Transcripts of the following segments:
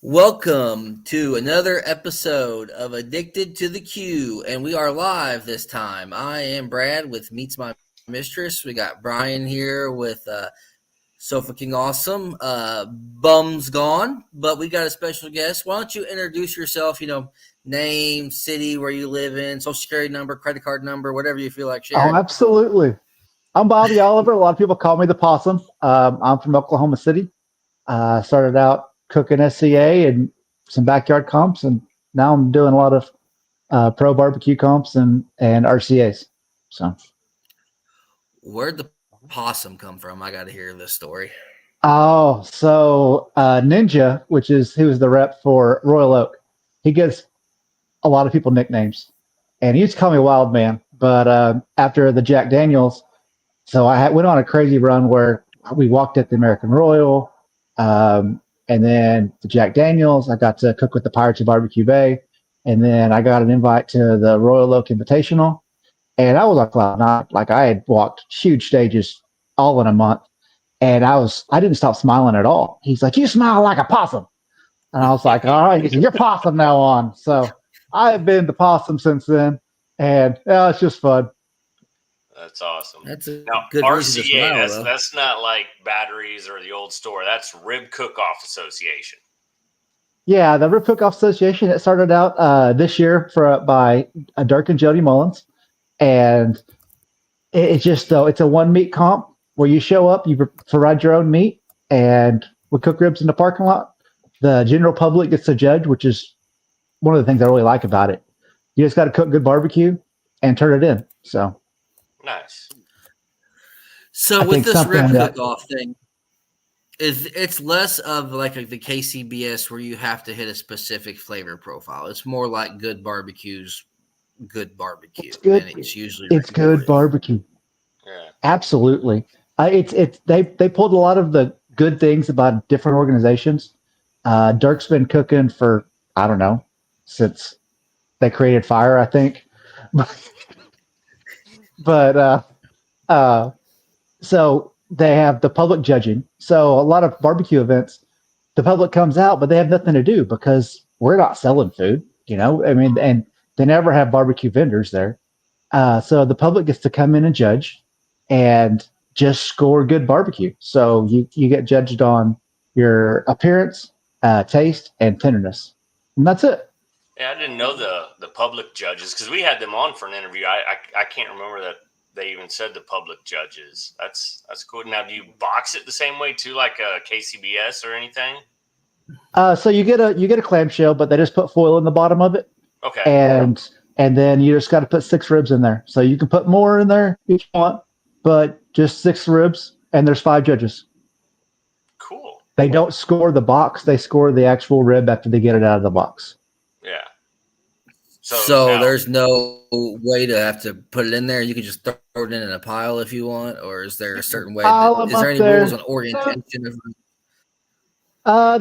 Welcome to another episode of Addicted to the Q, and we are live this time. I am Brad with Meets My Mistress. We got Brian here with So Fucking Awesome. Bum's gone, but we got a special guest. Why don't you introduce yourself? Name, city, where you live in, social security number, credit card number, whatever you feel like sharing. Oh, absolutely. I'm Bobby Oliver. A lot of people call me the Possum. I'm from Oklahoma City. Started out cooking SCA and some backyard comps, and now I'm doing a lot of pro barbecue comps and RCAs. So, Where'd the possum come from? I got to hear this story. Ninja, who was the rep for Royal Oak, he gives a lot of people nicknames, and he used to call me Wild Man. But after the Jack Daniels, so went on a crazy run where we walked at the American Royal. And then the Jack Daniels, I got to cook with the Pirates of Barbecue Bay. And then I got an invite to the Royal Oak Invitational. And I was on cloud nine. Like, I had walked huge stages all in a month. And I didn't stop smiling at all. He's like, "You smile like a possum." And I was like, "All right." He said, "You're possum now on." So I have been the possum since then. And it's just fun. That's awesome. That's a now, good reason to RCA, smile, that's not like batteries or the old store. That's Rib Cookoff Association. Yeah, the Rib Cookoff Association, it started out this year by Dirk and Jody Mullins. And it's it's a one meat comp where you show up, you provide your own meat, and we cook ribs in the parking lot. The general public gets to judge, which is one of the things I really like about it. You just got to cook good barbecue and turn it in. So nice. So with this rib cook-off thing, it's less of like the KCBS where you have to hit a specific flavor profile. It's more like good barbecues, good barbecue. It's good. And it's usually good barbecue. Yeah, absolutely. They pulled a lot of the good things about different organizations. Dirk's been cooking for, I don't know, since they created fire, I think. But so they have the public judging. So a lot of barbecue events, the public comes out, but they have nothing to do because we're not selling food, I mean, and they never have barbecue vendors there. So the public gets to come in and judge and just score good barbecue. So you get judged on your appearance, taste, and tenderness. And that's it. Yeah, I didn't know the public judges because we had them on for an interview. I can't remember that they even said the public judges. That's cool. Now, do you box it the same way too, like a KCBS or anything? So you get a clamshell, but they just put foil in the bottom of it. Okay. And then you just got to put 6 ribs in there. So you can put more in there if you want, but just 6 ribs, and there's 5 judges. Cool. They don't score the box; they score the actual rib after they get it out of the box. Yeah. So there's no way to have to put it in there. You can just throw it in a pile if you want, or is there a certain way? Is there any rules on orientation?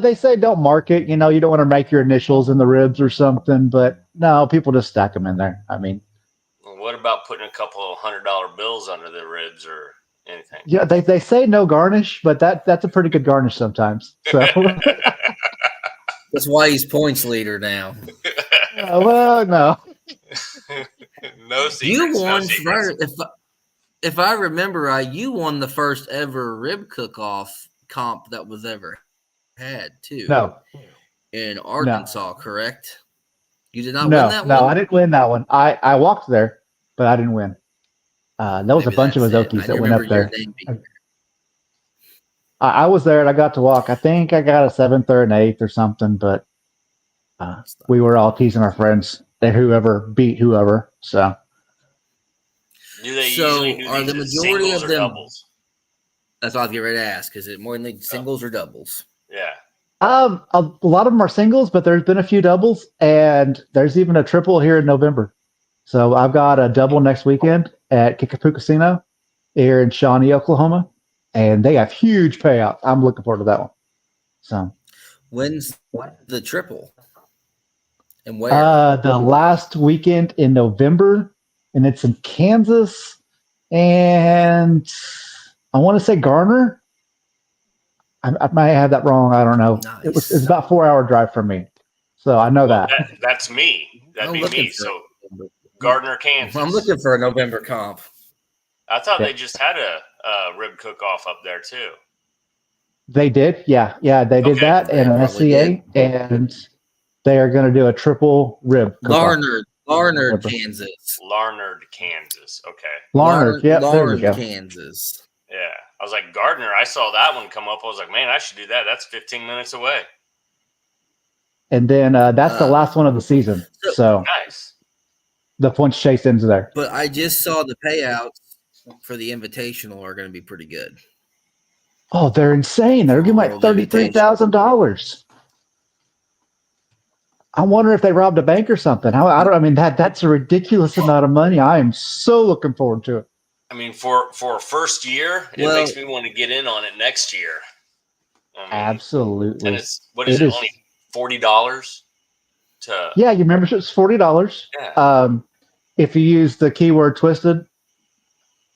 They say don't mark it. You don't want to make your initials in the ribs or something. But no, people just stack them in there. I mean, what about putting a couple of $100 bills under the ribs or anything? Yeah, they say no garnish, but that's a pretty good garnish sometimes. So that's why he's points leader now. Well, no. No secrets. You won no secrets. if I remember right, you won the first ever rib cook-off comp that was ever had too. No. In Arkansas, correct? You did not win that one? No, I didn't win that one. I walked there, but I didn't win. There was a bunch of Azokis that went up there. I was there and I got to walk. I think I got a 7th or an 8th or something, but we were all teasing our friends that whoever beat whoever. So, are the majority of them doubles? That's all I was getting ready to ask. Is it more than singles or doubles? Yeah. A lot of them are singles, but there's been a few doubles, and there's even a triple here in November. So I've got a double next weekend at Kickapoo Casino here in Shawnee, Oklahoma, and they have huge payouts. I'm looking forward to that one. So, when's the triple? And where? The last weekend in November, and it's in Kansas, and I want to say Garner. I might have that wrong. I don't know. Nice. It's about a 4-hour drive from me, so I know Well, that. that's me. That'd I'm be looking me. for. So Gardner, Kansas. I'm looking for a November comp. I thought Yeah. they just had a rib cook-off up there too. They did, yeah, they did Okay. that They and an probably SCA, and they are going to do a triple rib cook-off. Larnard, Kansas. Larnard, Kansas. Okay. Larnard, yep, there we Larnard, go. Kansas. Yeah. I was like, Gardner, I saw that one come up. I was like, man, I should do that. That's 15 minutes away. And then that's the last one of the season. So Nice. the points chase ends there. But I just saw the payouts for the Invitational are going to be pretty good. Oh, they're insane. They're giving like $33,000. I wonder if they robbed a bank or something. I mean, that's a ridiculous amount of money. I am so looking forward to it. I mean, for a first year, it makes me want to get in on it next year. I mean, absolutely. And it's only $40 to. Yeah, your membership's $40. Yeah. If you use the keyword twisted,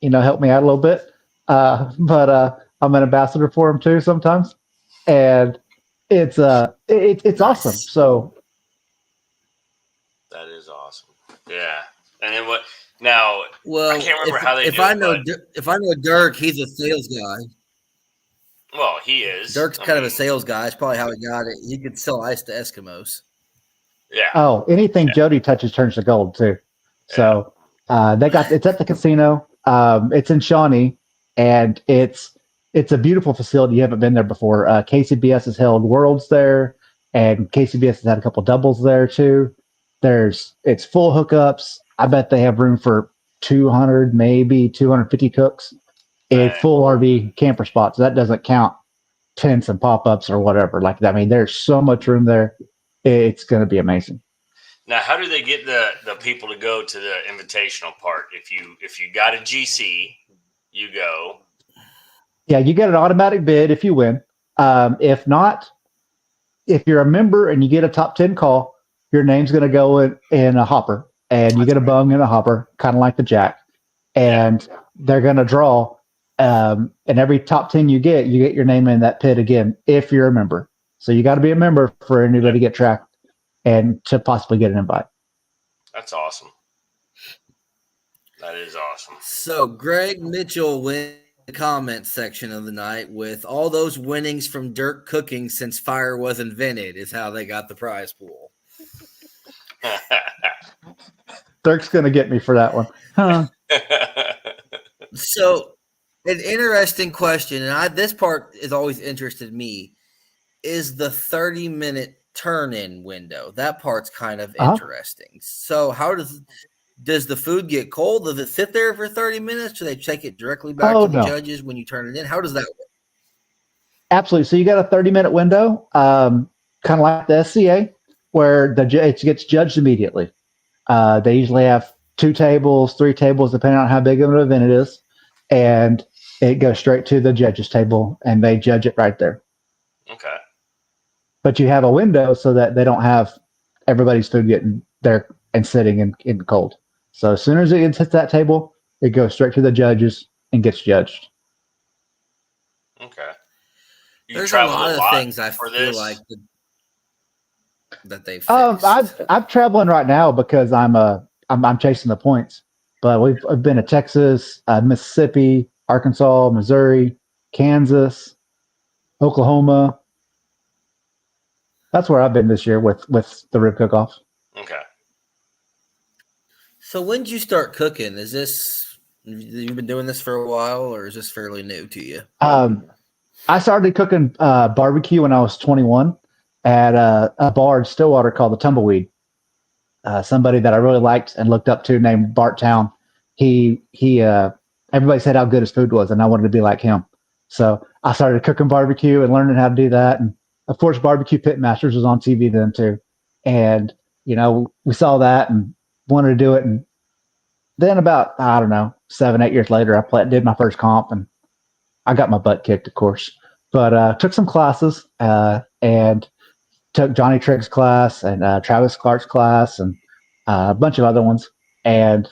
help me out a little bit. But I'm an ambassador for them too sometimes, and it's awesome. So that is awesome. Yeah, and then what? Now, well, I can't remember how they if do I it, know if I know Dirk, he's a sales guy. Well, he is. Dirk's kind of a sales guy. That's probably how he got it. He could sell ice to Eskimos. Yeah. Oh, anything Jody touches turns to gold too. So it's at the casino. It's in Shawnee, and it's a beautiful facility. You haven't been there before. KCBS has held Worlds there, and KCBS has had a couple doubles there too. It's full hookups. I bet they have room for 200, maybe 250 cooks. It's full RV camper spots. That doesn't count tents and pop-ups or whatever. Like, I mean, there's so much room there. It's going to be amazing. Now, how do they get the people to go to the invitational part? If you got a GC, you go. Yeah, you get an automatic bid if you win. If not, if you're a member and you get a top 10 call, your name's going to go in a hopper, and you get a bung in a hopper, kind of like the jack. And they're going to draw. And every top 10 you get your name in that pit again if you're a member. So you got to be a member for anybody to get tracked and to possibly get an invite. That's awesome. That is awesome. So Greg Mitchell went the comment section of the night with all those winnings from Dirk cooking since fire was invented is how they got the prize pool. Dirk's going to get me for that one. Huh. So an interesting question, and this part has always interested me, is the 30-minute turn-in window. That part's kind of interesting. So how does the food get cold? Does it sit there for 30 minutes? Do they take it directly back to the judges when you turn it in? How does that work? Absolutely. So you got a 30-minute window, kind of like the SCA, where it gets judged immediately. They usually have 2 tables, 3 tables, depending on how big of an event it is. And it goes straight to the judges table, and they judge it right there. Okay. But you have a window so that they don't have everybody's food getting there and sitting in cold. So as soon as it hits that table, it goes straight to the judges and gets judged. Okay. There's a lot of things I feel like that they've fixed. I'm traveling right now because I'm chasing the points. But I've been to Texas, Mississippi, Arkansas, Missouri, Kansas, Oklahoma. That's where I've been this year with the rib cook-off. Okay. So when did you start cooking? You've been doing this for a while, or is this fairly new to you? I started cooking barbecue when I was 21 at a bar in Stillwater called the Tumbleweed. Somebody that I really liked and looked up to named Bart Town. He everybody said how good his food was, and I wanted to be like him. So I started cooking barbecue and learning how to do that. And of course, Barbecue Pit Masters was on TV then too. And, we saw that and wanted to do it. And then about, 7, 8 years later, I did my first comp, and I got my butt kicked, of course. But took some classes and took Johnny Trigg's class and Travis Clark's class and a bunch of other ones. And,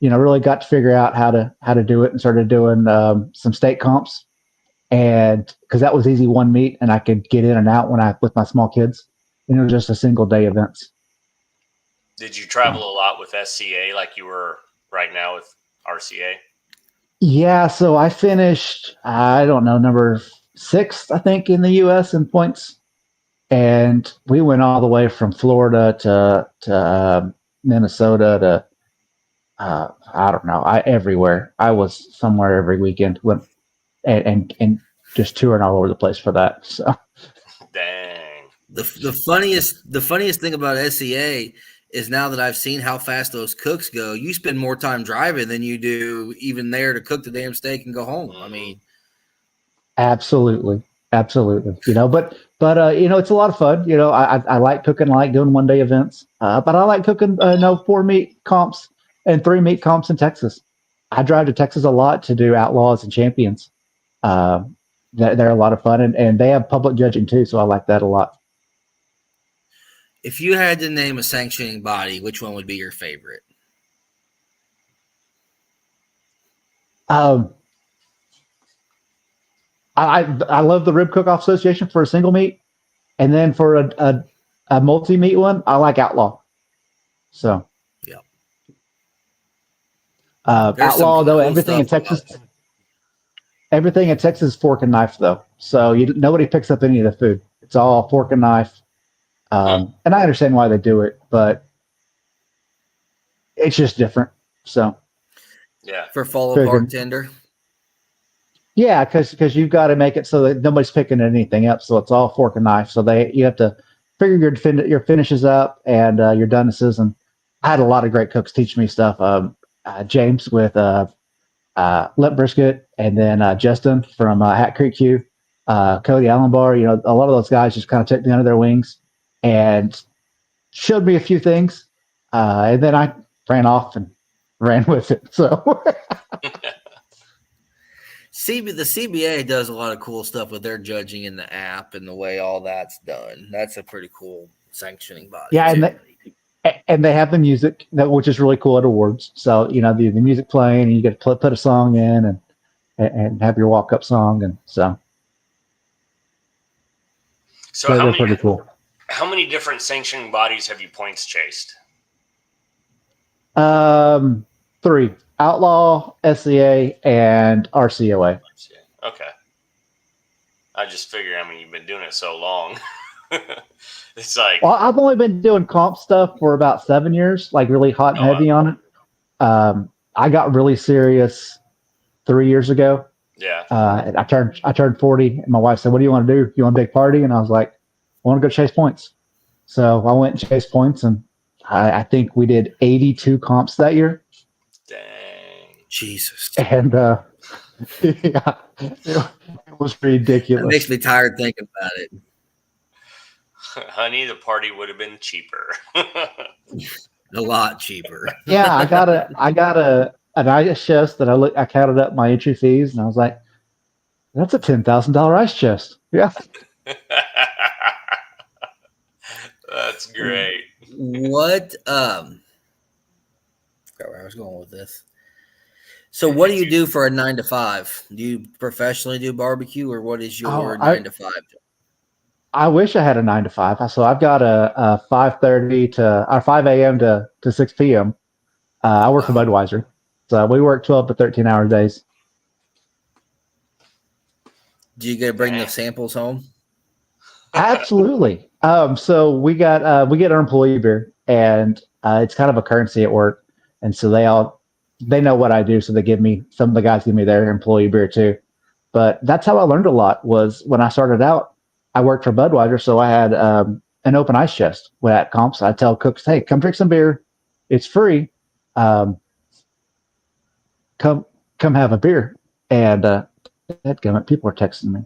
really got to figure out how to do it, and started doing some state comps. and because that was easy one meet, and I could get in and out with my small kids. And it was just a single day events. Did you travel a lot with SCA like you were right now with RCA? Yeah, so I finished, I don't know, number 6, I think, in the U.S. in points. And we went all the way from Florida to Minnesota to, I don't know, everywhere. I was somewhere every weekend and just touring all over the place for that. So, Dang. The funniest thing about SCA is now that I've seen how fast those cooks go, you spend more time driving than you do even there to cook the damn steak and go home. I mean, absolutely. You know, but you know, it's a lot of fun. You know, I like cooking, I like doing one day events. But I like cooking 4 meat comps and 3 meat comps in Texas. I drive to Texas a lot to do outlaws and champions. Uh, they're a lot of fun, and they have public judging too, so I like that a lot. if you had to name a sanctioning body, which one would be your favorite? Um, I love the Rib Cookoff Association for a single meat, and then for a multi meat one, I like Outlaw. So Yeah. Outlaw though, everything in Texas is fork and knife though. So nobody picks up any of the food. It's all fork and knife. And I understand why they do it, but it's just different. So yeah, for follow bartender. Yeah, because you've got to make it so that nobody's picking anything up. So it's all fork and knife. So you have to figure your finishes up and your donenesses. And I had a lot of great cooks teach me stuff. James with Lip Brisket, and then Justin from Hat Creek Q, Cody Allenbar. You know, a lot of those guys just kind of took me under their wings and showed me a few things. And then I ran off and ran with it. So. The CBA does a lot of cool stuff with their judging in the app and the way all that's done. That's a pretty cool sanctioning body. Yeah, and they have the music, which is really cool at awards. So you know the music playing, and you get to put a song in and have your walk up song, and so. So they're pretty cool. How many different sanctioning bodies have you points chased? 3. Outlaw, SCA, and RCOA. Okay. I just figure, I mean, you've been doing it so long. It's like... Well, I've only been doing comp stuff for about 7 years, like really hot and heavy on it. I got really serious 3 years ago. Yeah. I turned 40, and my wife said, "What do you want to do? You want a big party?" And I was like, "I want to go chase points." So I went and chased points, and I think we did 82 comps that year. Dang. Jesus. And yeah, it was ridiculous. It makes me tired thinking about it. Honey, the party would have been cheaper. A lot cheaper. Yeah, I got an ice chest that I counted up my entry fees, and I was like, "That's a $10,000 ice chest." Yeah. That's great. What I forgot where I was going with this. So what do you do for a 9 to 5? Do you professionally do barbecue, or what is your 9 to 5? I wish I had a 9 to 5. So I've got a 5:30 to 5 a.m. to 6 p.m. I work for Budweiser, so we work 12 to 13-hour days. Do you get to bring the samples home? Absolutely. So we get our employee beer, and it's kind of a currency at work, and so they know what I do, so some of the guys give me their employee beer too. But that's how I learned a lot. Was when I started out, I worked for Budweiser, so I had an open ice chest at comps. I tell cooks, "Hey, come drink some beer. It's free. Come have a beer." And dadgummit, people are texting me.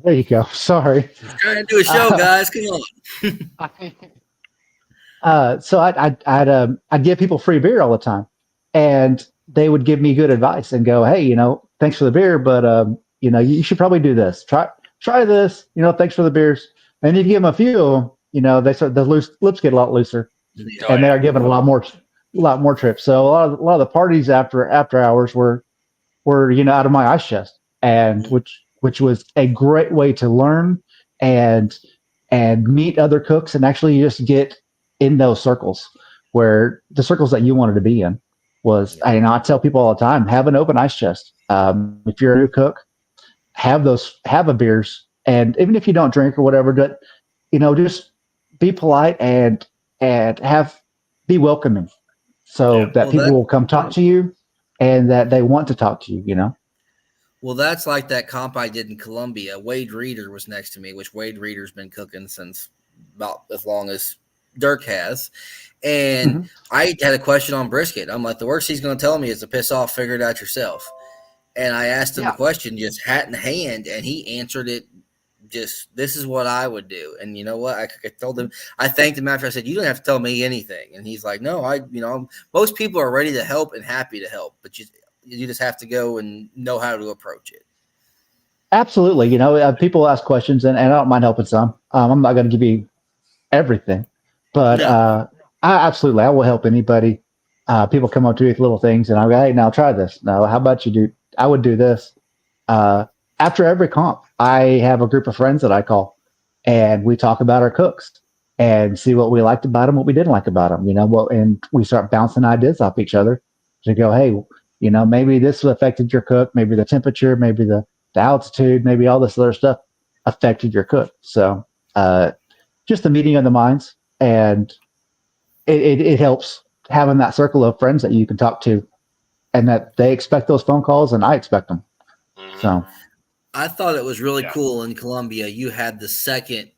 There you go. Sorry. Trying to do a show, guys. Come on. So I'd give people free beer all the time, and they would give me good advice and go, "Hey, thanks for the beer, but you should probably do this. Try this. Thanks for the beers." And you give them a few, they start the lips get a lot looser, and they are given a lot more trips. So a lot of the parties after hours were were, out of my ice chest, and which was a great way to learn and meet other cooks and actually just get in those circles where the circles that you wanted to be in was. I tell people all the time, have an open ice chest. If you're a new cook, have a beers, and even if you don't drink or whatever, but just be polite and be welcoming, so that people will come talk to you and that they want to talk to you. Well, that's like that comp I did in Columbia. Wade Reeder was next to me, which Wade Reeder's been cooking since about as long as Dirk has. And I had a question on brisket. I'm like, the worst he's going to tell me is to piss off, figure it out yourself. And I asked him the question just hat in hand, and he answered it just, this is what I would do. And you know what? I told him, I thanked him after. I said, you don't have to tell me anything. And he's like, no, most people are ready to help and happy to help, but you just have to go and know how to approach it. Absolutely. People ask questions, and I don't mind helping some. I'm not going to give you everything, but I will help anybody. People come up to me with little things, and I go, hey, now try this. Now, how about you do? I would do this. After every comp, I have a group of friends that I call, and we talk about our cooks and see what we liked about them, what we didn't like about them. And we start bouncing ideas off each other to go, hey, maybe this affected your cook, maybe the temperature, maybe the altitude, maybe all this other stuff affected your cook. So just the meeting of the minds, and it helps having that circle of friends that you can talk to, and that they expect those phone calls and I expect them. So I thought it was really cool in Columbia. You had the second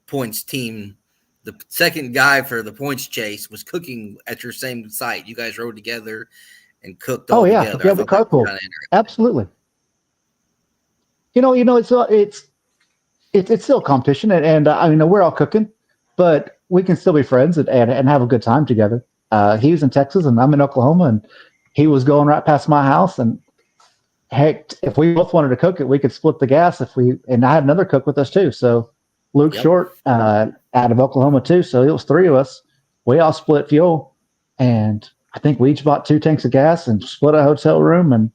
points team. The second guy for the points chase was cooking at your same site. You guys rode together and cooked all together. Yeah, the carpool. Absolutely. It's still competition, and we're all cooking, but we can still be friends and have a good time together. He was in Texas and I'm in Oklahoma, and he was going right past my house, and heck, if we both wanted to cook it, we could split the gas and I had another cook with us too. So Luke Short, out of Oklahoma too. So it was three of us. We all split fuel, and I think we each bought 2 tanks of gas and split a hotel room, and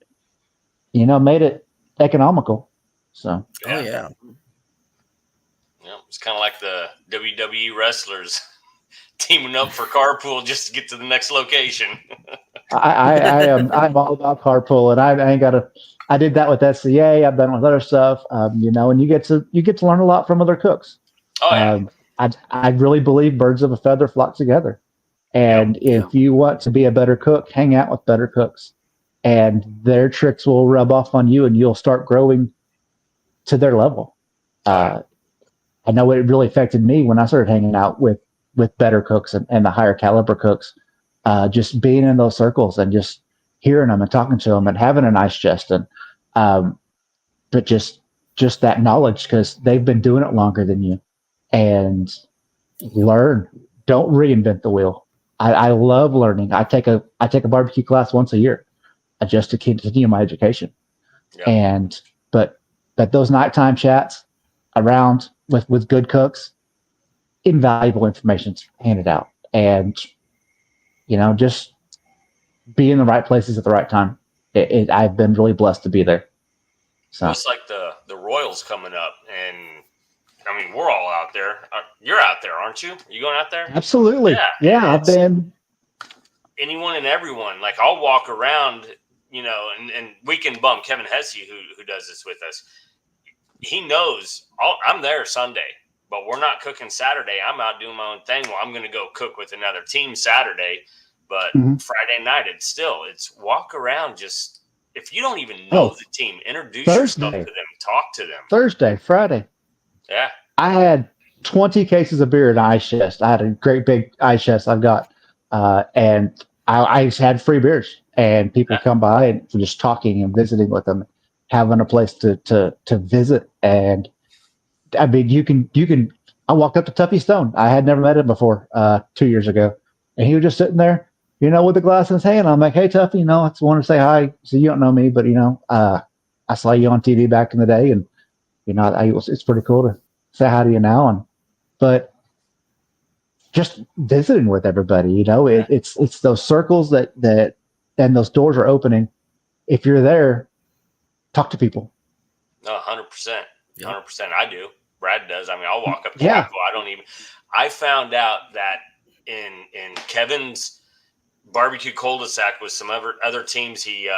made it economical. So it's kind of like the WWE wrestlers teaming up for carpool just to get to the next location. I'm all about carpool, and I ain't got to. I did that with SCA. I've done it with other stuff, and you get to learn a lot from other cooks. I really believe birds of a feather flock together, and if you want to be a better cook, hang out with better cooks, and their tricks will rub off on you, and you'll start growing to their level. I know it really affected me when I started hanging out with better cooks and the higher caliber cooks. Just being in those circles and just hearing them and talking to them and having a nice chest, and but just that knowledge, because they've been doing it longer than you. And learn. Don't reinvent the wheel. I love learning. I take a barbecue class once a year, just to continue my education. But those nighttime chats around with good cooks, invaluable information's handed out, and just be in the right places at the right time. I've been really blessed to be there. So it's like the Royals coming up, and I mean, we're all out there. You're out there, aren't you? You going out there? Absolutely. Yeah, I've been. Anyone and everyone. Like, I'll walk around, and Weekend Bum, Kevin Hesse, who does this with us, he knows I'm there Sunday, but we're not cooking Saturday. I'm out doing my own thing. Well, I'm going to go cook with another team Saturday, but Friday night, it's walk around. Just, if you don't even know the team, introduce yourself to them, talk to them. Thursday, Friday. Yeah. I had 20 cases of beer in ice chest. I had a great big ice chest I've got, and I just had free beers, and people come by and just talking and visiting with them, having a place to visit. And I mean, you can. I walked up to Tuffy Stone. I had never met him before 2 years ago, and he was just sitting there, with a glass in his hand. I'm like, hey, Tuffy, I just want to say hi. So you don't know me, but I saw you on TV back in the day, and it's pretty cool to say hi to you now. But just visiting with everybody, it's those circles that and those doors are opening, if you're there, talk to people. No, 100%. 100%. I do. Brad does. I mean, I'll walk up to Yeah. people. I found out that in Kevin's barbecue cul-de-sac with some other teams he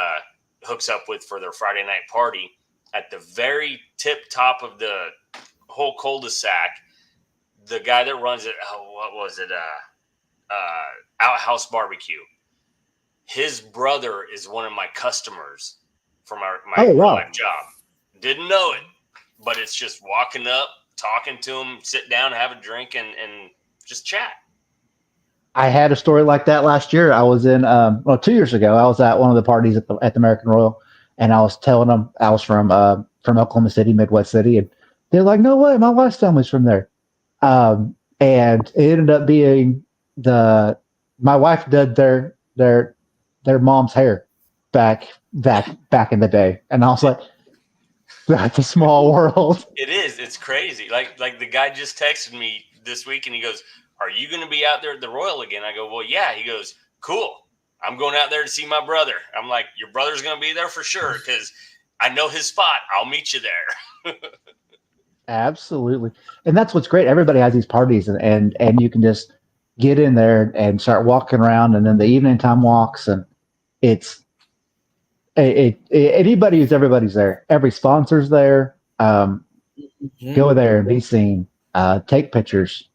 hooks up with for their Friday night party, at the very tip top of the whole cul-de-sac, the guy that runs it, what was it? Outhouse Barbecue. His brother is one of my customers for my real life job. Didn't know it, but it's just walking up, talking to him, sit down, have a drink, and just chat. I had a story like that last year. I was in, 2 years ago, I was at one of the parties at the American Royal, and I was telling them I was from Oklahoma City, Midwest City, and they're like, "No way, my wife's family's from there." And it ended up being my wife did their mom's hair back in the day, and I was like, "That's a small world." It is. It's crazy. Like the guy just texted me this week, and he goes, "Are you going to be out there at the Royal again?" I go, "Well, yeah." He goes, "Cool. I'm going out there to see my brother." I'm like, "Your brother's going to be there for sure because I know his spot. I'll meet you there." Absolutely. And that's what's great. Everybody has these parties, and you can just get in there and start walking around, and then the evening time walks, and everybody's there. Every sponsor's there. Go there and be seen. Take pictures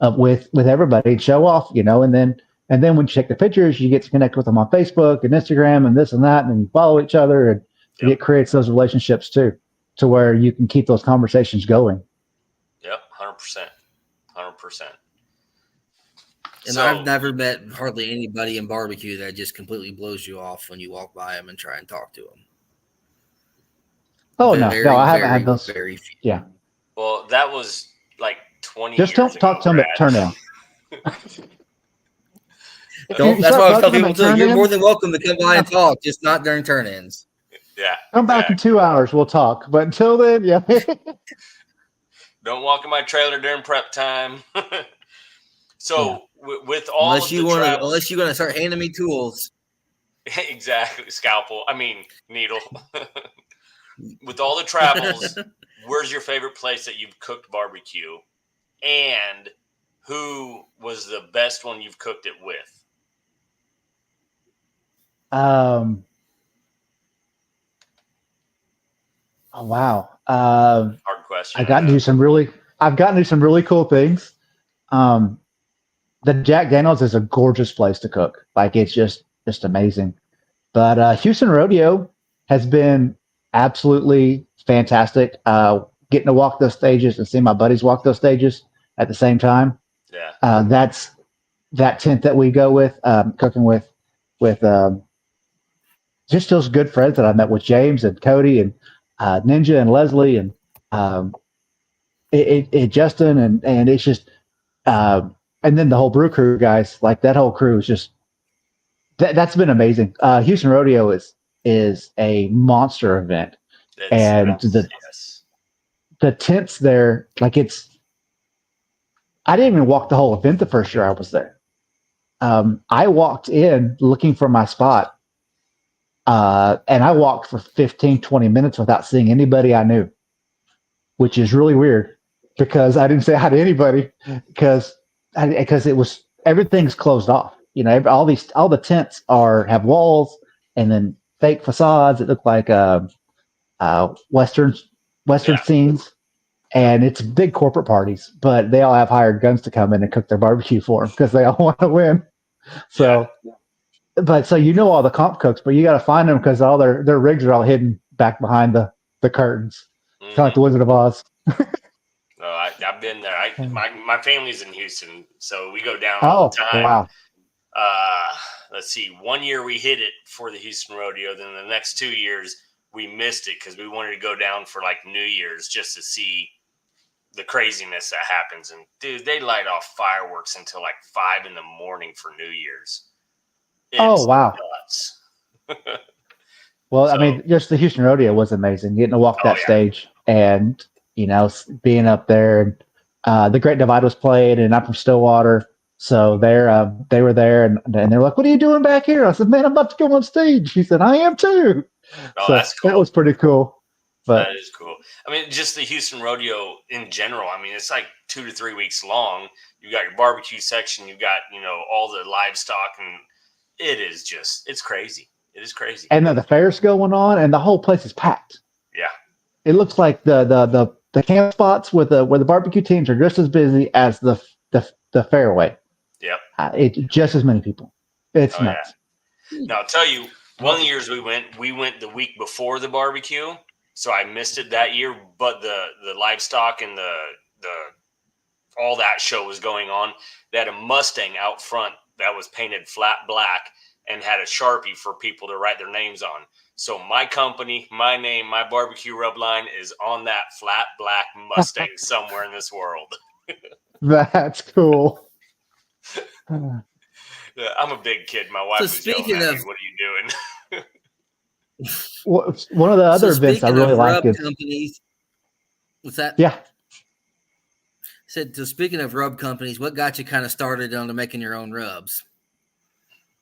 with everybody and show off, and then when you take the pictures, you get to connect with them on Facebook and Instagram and this and that, and you follow each other, and it creates those relationships too, to where you can keep those conversations going. Yep, 100%. 100%. And I've never met hardly anybody in barbecue that just completely blows you off when you walk by them and try and talk to them. Oh, no, I haven't had those. Very few. Yeah. Well, that was like 20 just years don't talk ago, to them at turn in. That's why I tell people too. You're more than welcome to come by and talk, just not during turn-ins. Yeah. Come back in 2 hours, we'll talk. But until then, yeah. Don't walk in my trailer during prep time. So with all unless you're going to start handing me tools. Exactly. Scalpel. I mean, needle. With all the travels, where's your favorite place that you've cooked barbecue? And who was the best one you've cooked it with? Oh, wow. Hard question. I've gotten to do some really cool things. The Jack Daniels is a gorgeous place to cook. Like, it's just amazing. But Houston Rodeo has been absolutely fantastic. Getting to walk those stages and see my buddies walk those stages at the same time. Yeah. That's that tent that we go with, cooking with just those good friends that I met with, James and Cody and Ninja and Leslie and Justin and it's just and then the whole brew crew guys, like that whole crew is just that's been amazing. Houston Rodeo is a monster event, the tents there, like I didn't even walk the whole event the first year I was there. I walked in looking for my spot, and I walked for 15, 20 minutes without seeing anybody I knew, which is really weird because I didn't say hi to anybody because it was everything's closed off. All the tents have walls and then fake facades that look like Western scenes. And it's big corporate parties, but they all have hired guns to come in and cook their barbecue for them because they all want to win. So, but all the comp cooks, but you got to find them because all their rigs are all hidden back behind the curtains, kind of like the Wizard of Oz. I've been there. My family's in Houston, so we go down all the time. Wow. Let's see. 1 year we hit it for the Houston Rodeo. Then the next 2 years we missed it because we wanted to go down for like New Year's just to see the craziness that happens. And dude, they light off fireworks until like 5 a.m. for New Year's. It's wow. nuts. Well, I mean, just the Houston Rodeo was amazing. Getting to walk that stage and, being up there, and the Great Divide was played, and I'm from Stillwater. So they were there and they're like, "What are you doing back here?" I said, "Man, I'm about to go on stage." He said, "I am too." Oh, So that's cool. that was pretty cool. But that is cool. I mean, just the Houston Rodeo in general. I mean, it's like 2 to 3 weeks long. You got your barbecue section. You got all the livestock, and it's crazy. It is crazy. and then the fair's going on, and the whole place is packed. Yeah. It looks like the camp spots with where the barbecue teams are just as busy as the fairway. Yep. It's just as many people. It's nuts. Yeah. Now I'll tell you, one of the years we went the week before the barbecue, so I missed it that year. But the livestock and the all that show was going on. They had a Mustang out front that was painted flat black and had a Sharpie for people to write their names on. So my company, my name, my barbecue rub line is on that flat black Mustang somewhere in this world. That's cool. I'm a big kid. My wife was yelling at me, "What are you doing?" One of the other events I really like is companies. What's that? Yeah. Said, so speaking of rub companies, what got you kind of started on to making your own rubs?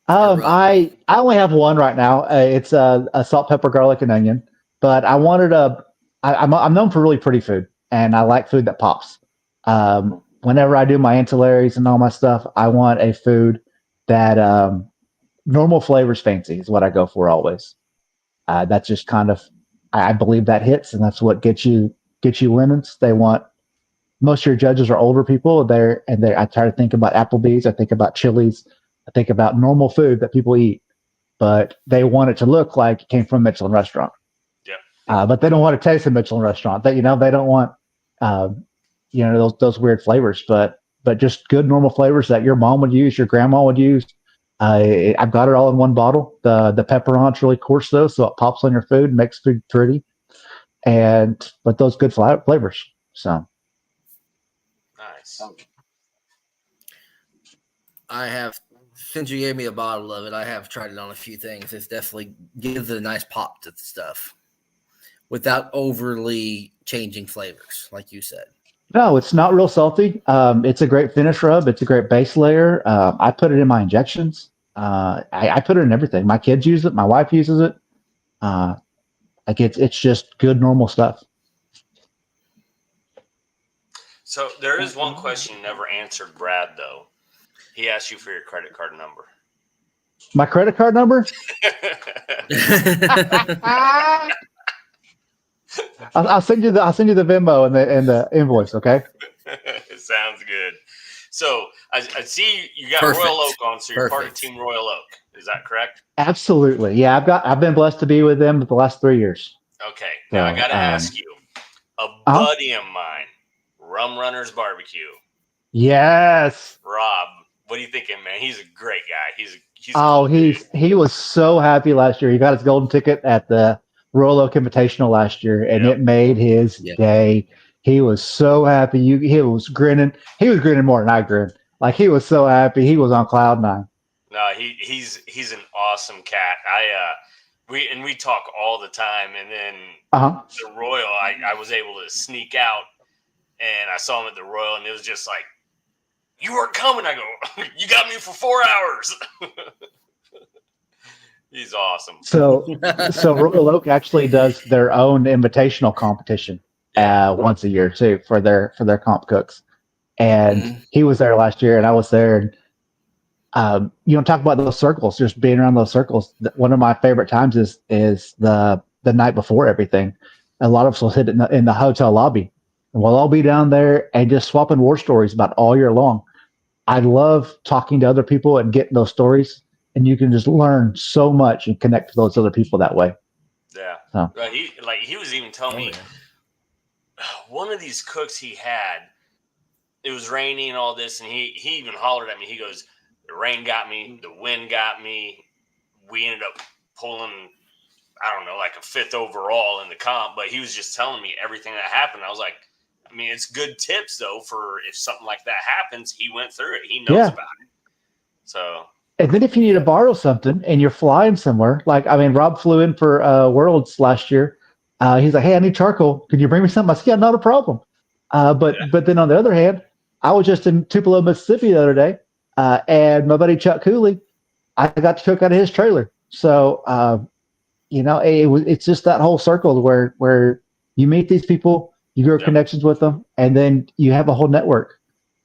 I only have one right now. It's a salt, pepper, garlic, and onion. But I wanted I'm known for really pretty food, and I like food that pops. Whenever I do my ancillaries and all my stuff, I want a food that normal flavors fancy is what I go for always. That's just kind of I believe that hits, and that's what gets you lemons. They want most of your judges are older people. I try to think about Applebee's. I think about Chili's. I think about normal food that people eat, but they want it to look like it came from a Michelin restaurant. Yeah. But they don't want to taste a Michelin restaurant. They don't want those weird flavors. But just good normal flavors that your mom would use, your grandma would use. I've got it all in one bottle. The pepperon's really coarse though, so it pops on your food, makes food pretty, but those good flavors. So. Nice. I have, since you gave me a bottle of it, I have tried it on a few things. It's definitely gives it a nice pop to the stuff without overly changing flavors, like you said. No, it's not real salty. It's a great finish rub. It's a great base layer. I put it in my injections. I put it in everything. My kids use it. My wife uses it. It's just good normal stuff. So there is one question you never answered, Brad, though. He asked you for your credit card number. My credit card number? I'll send you the Venmo and the invoice, okay? Sounds good. So I see you got Perfect. Royal Oak on, so you're part of Perfect. Team Royal Oak. Is that correct? Absolutely. Yeah, I've been blessed to be with them for the last 3 years. Okay. Now I got to ask you, a buddy of mine, Rum Runners Barbecue. Yes. Rob, what are you thinking, man? He's a great guy. He was so happy last year. He got his golden ticket at the Royal Oak Invitational last year, and it made his day. He was so happy. He was grinning. He was grinning more than I grinned. Like, he was so happy. He was on cloud nine. No, he's an awesome cat. We talk all the time, and then the Royal, I was able to sneak out, and I saw him at the Royal, and it was just like, "You weren't coming." I go, "You got me for 4 hours." He's awesome. So Royal Oak actually does their own invitational competition once a year too for their comp cooks, and he was there last year, and I was there. And talk about those circles, just being around those circles. One of my favorite times is the night before everything. A lot of us will hit it in the hotel lobby, and we'll all be down there and just swapping war stories about all year long. I love talking to other people and getting those stories, and you can just learn so much and connect to those other people that way. Yeah. So. He was even telling me one of these cooks he had, it was rainy and all this, and he even hollered at me. He goes, "The rain got me, the wind got me. We ended up pulling, I don't know, like a 5th overall in the comp," but he was just telling me everything that happened. I was like, I mean, it's good tips though, for if something like that happens, he went through it. He knows about it. So. And then if you need to borrow something and you're flying somewhere, Rob flew in for Worlds last year. He's like, "Hey, I need charcoal. Could you bring me something?" I said, "Yeah, not a problem." But then on the other hand, I was just in Tupelo, Mississippi the other day, and my buddy Chuck Cooley, I got to cook out of his trailer. So it's just that whole circle where you meet these people, you grow Yep. connections with them, and then you have a whole network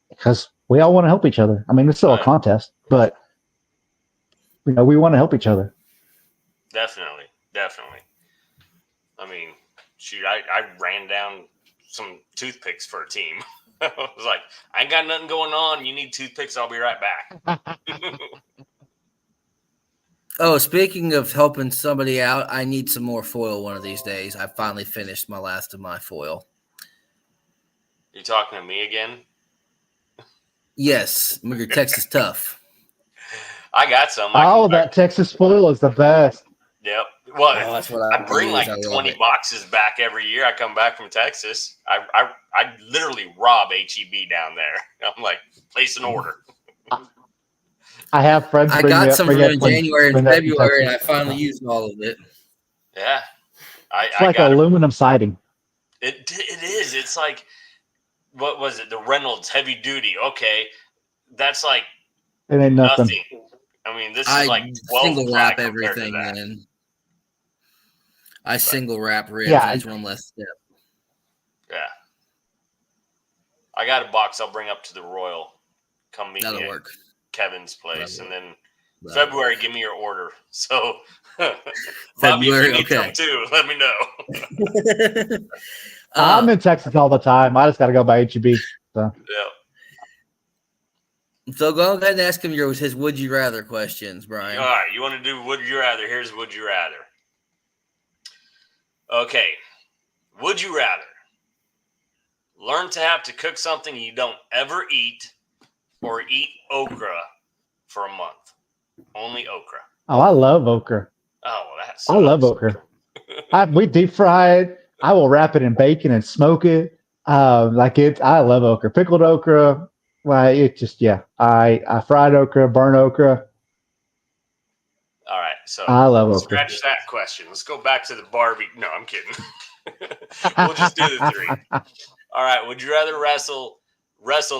because we all want to help each other. I mean, it's still a contest, but we want to help each other. Definitely. I mean, shoot, I ran down some toothpicks for a team. I was like, I ain't got nothing going on. You need toothpicks? I'll be right back. Oh, speaking of helping somebody out, I need some more foil one of these days. I finally finished my last of my foil. You talking to me again? Yes, your Texas tough. I got some. That Texas foil is the best. Yep. Well, that's what I bring use. like 20 boxes back every year. I come back from Texas. I literally rob HEB down there. I'm like, place an order. I have friends. I got some from in January and February, and I finally used all of it. Yeah. It's like aluminum siding. It is. It's like, what was it? The Reynolds heavy duty. Okay. That's like it ain't nothing. I mean, this is like 12 single wrap everything in. I single wrap ribs. Yeah, that's one less step. Yeah. I got a box I'll bring up to the Royal. Come meet me at Kevin's place. And then February, give me your order. So February, okay. Too. Let me know. I'm in Texas all the time. I just got to go by HEB. So. Yeah. So go ahead and ask him his would you rather questions, Brian. All right. You want to do would you rather? Here's would you rather. Okay. Would you rather learn to have to cook something you don't ever eat or eat okra for a month? Only okra. Oh, I love okra. Oh, well, that's. I love okra. We deep fry it. I will wrap it in bacon and smoke it. I love okra. Pickled okra. Well, it just I fried okra, burnt okra. All right, so I love okra. Scratch that question. Let's go back to the Barbie. No, I'm kidding. We'll just do the three. All right, would you rather wrestle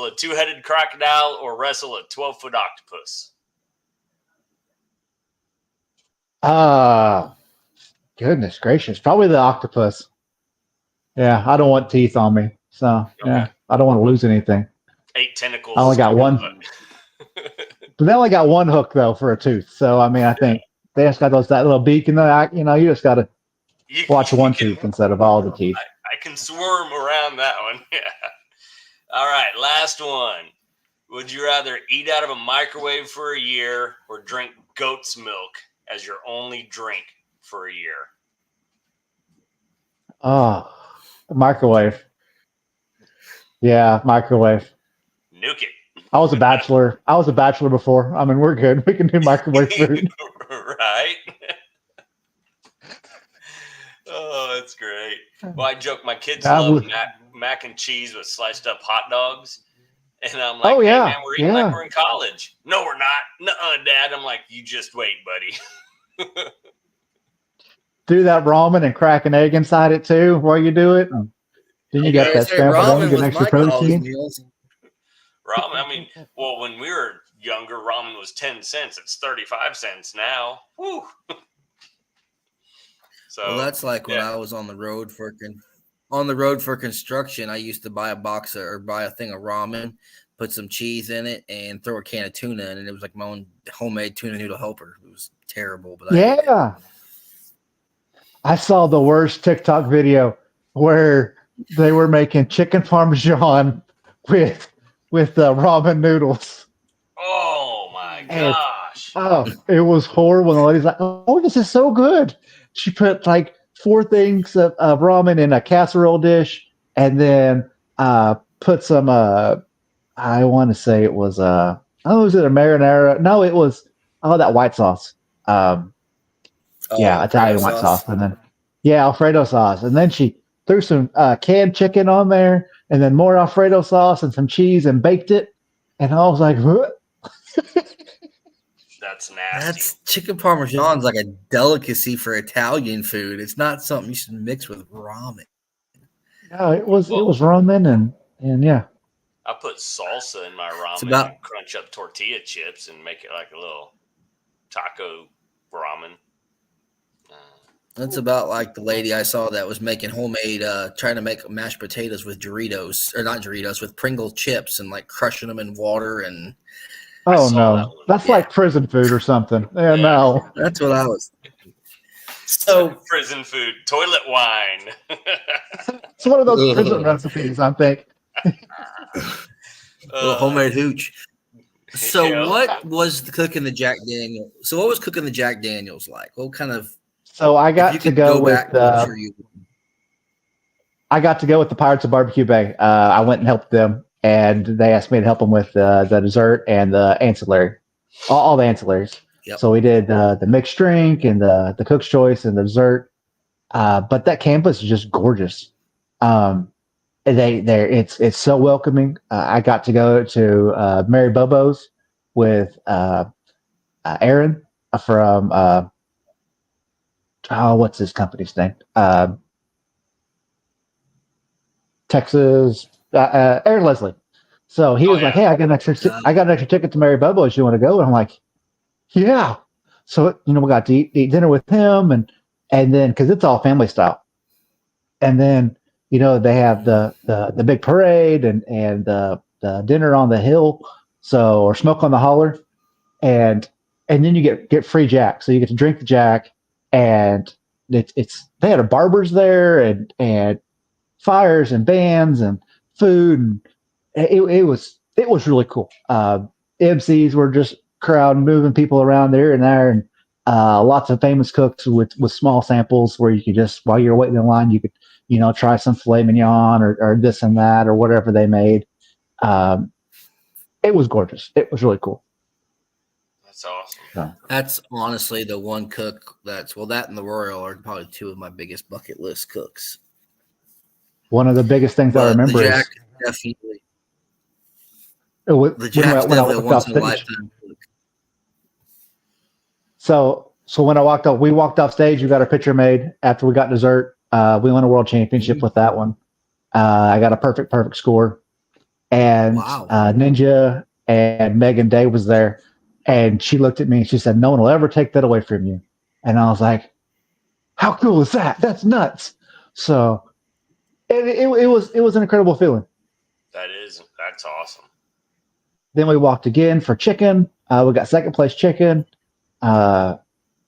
a two-headed crocodile or wrestle a 12-foot octopus? Goodness gracious. Probably the octopus. Yeah, I don't want teeth on me. So, yeah, I don't want to lose anything. 8 tentacles. I only got one. But they only got one hook, though, for a tooth. So, I mean, I think they just got that little beak in the eye. You just got to watch one tooth instead of all the teeth. I can swarm around that one. Yeah. All right, last one. Would you rather eat out of a microwave for a year or drink goat's milk as your only drink for a year? Oh, microwave. Yeah, microwave. Nuke it. I was a bachelor. Before. I mean, we're good. We can do microwave food. Right? Oh, that's great. Well, I joke my kids love mac and cheese with sliced up hot dogs. And I'm like, hey, man, we're eating like we're in college. No, we're not. Nuh-uh, Dad. I'm like, you just wait, buddy. Do that ramen and crack an egg inside it, too, while you do it. And then you got that scrambled egg and extra protein. Ramen, I mean, well, when we were younger, ramen was 10 cents. It's 35 cents now. Woo. So that's like when I was on the road for construction. I used to buy a thing of ramen, put some cheese in it, and throw a can of tuna in, and it was like my own homemade tuna noodle helper. It was terrible, but I saw the worst TikTok video where they were making chicken parmesan with ramen noodles. Oh my gosh! It was horrible. And the lady's like, "Oh, this is so good." She put like 4 things of ramen in a casserole dish, and then put some. I want to say it was was it a marinara? No, it was that white sauce. Italian white sauce, and then Alfredo sauce, and then she threw some canned chicken on there, and then more Alfredo sauce and some cheese, and baked it. And I was like, "What?" That's nasty. Chicken parmesan's like a delicacy for Italian food. It's not something you should mix with ramen. No, it was ramen and yeah. I put salsa in my ramen and crunch up tortilla chips and make it like a little taco ramen. That's about like the lady I saw that was making homemade, trying to make mashed potatoes with Doritos, or not Doritos, with Pringle chips and like crushing them in water. And I Oh saw that no, one. that's yeah, like prison food or something. Yeah, Yeah. no. that's what I was thinking. So, Prison food, toilet wine. It's one of those prison ugh, recipes, I think. little homemade hooch. So, yeah. what was the cooking the Jack Daniel? So, what was cooking the Jack Daniels like? What kind of, So if you could go back, I'm sure you would. I got to go with the Pirates of Barbecue Bay. I went and helped them, and they asked me to help them with the dessert and the ancillary, all the ancillaries. Yep. So we did the mixed drink and the cook's choice and the dessert. But that campus is just gorgeous. It's so welcoming. I got to go to Mary Bobo's with Aaron from what's his company's name? Texas, Aaron Leslie. So he was like, "Hey, I got an extra ticket to Mary Bobo's. You want to go?" And I'm like, "Yeah." So we got to eat dinner with him, and then because it's all family style, and then they have the big parade and the dinner on the hill, or smoke on the holler, and then you get free Jack, so you get to drink the Jack, and it's they had a barbers there and fires and bands and food, and it was really cool. MCs were just crowd moving people around there and there, and lots of famous cooks with small samples where you could just, while you're waiting in line, you could try some filet mignon or this and that or whatever they made. It was gorgeous. It was really cool. That's awesome. So, That's honestly the one cook that and the Royal are probably two of my biggest bucket list cooks. one of the biggest things I But remember the Jack definitely, is the Jack's when I definitely a walked off once in a stage. lifetime cook. So when we walked off stage. We got our picture made after we got dessert. We won a world championship with that one. I got a perfect score, and Wow. Ninja and Megan Day was there, and she looked at me and she said, "No one will ever take that away from you." And I was like, "How cool is that? That's nuts!" So it was an incredible feeling. That's awesome. Then we walked again for chicken. We got second place chicken, and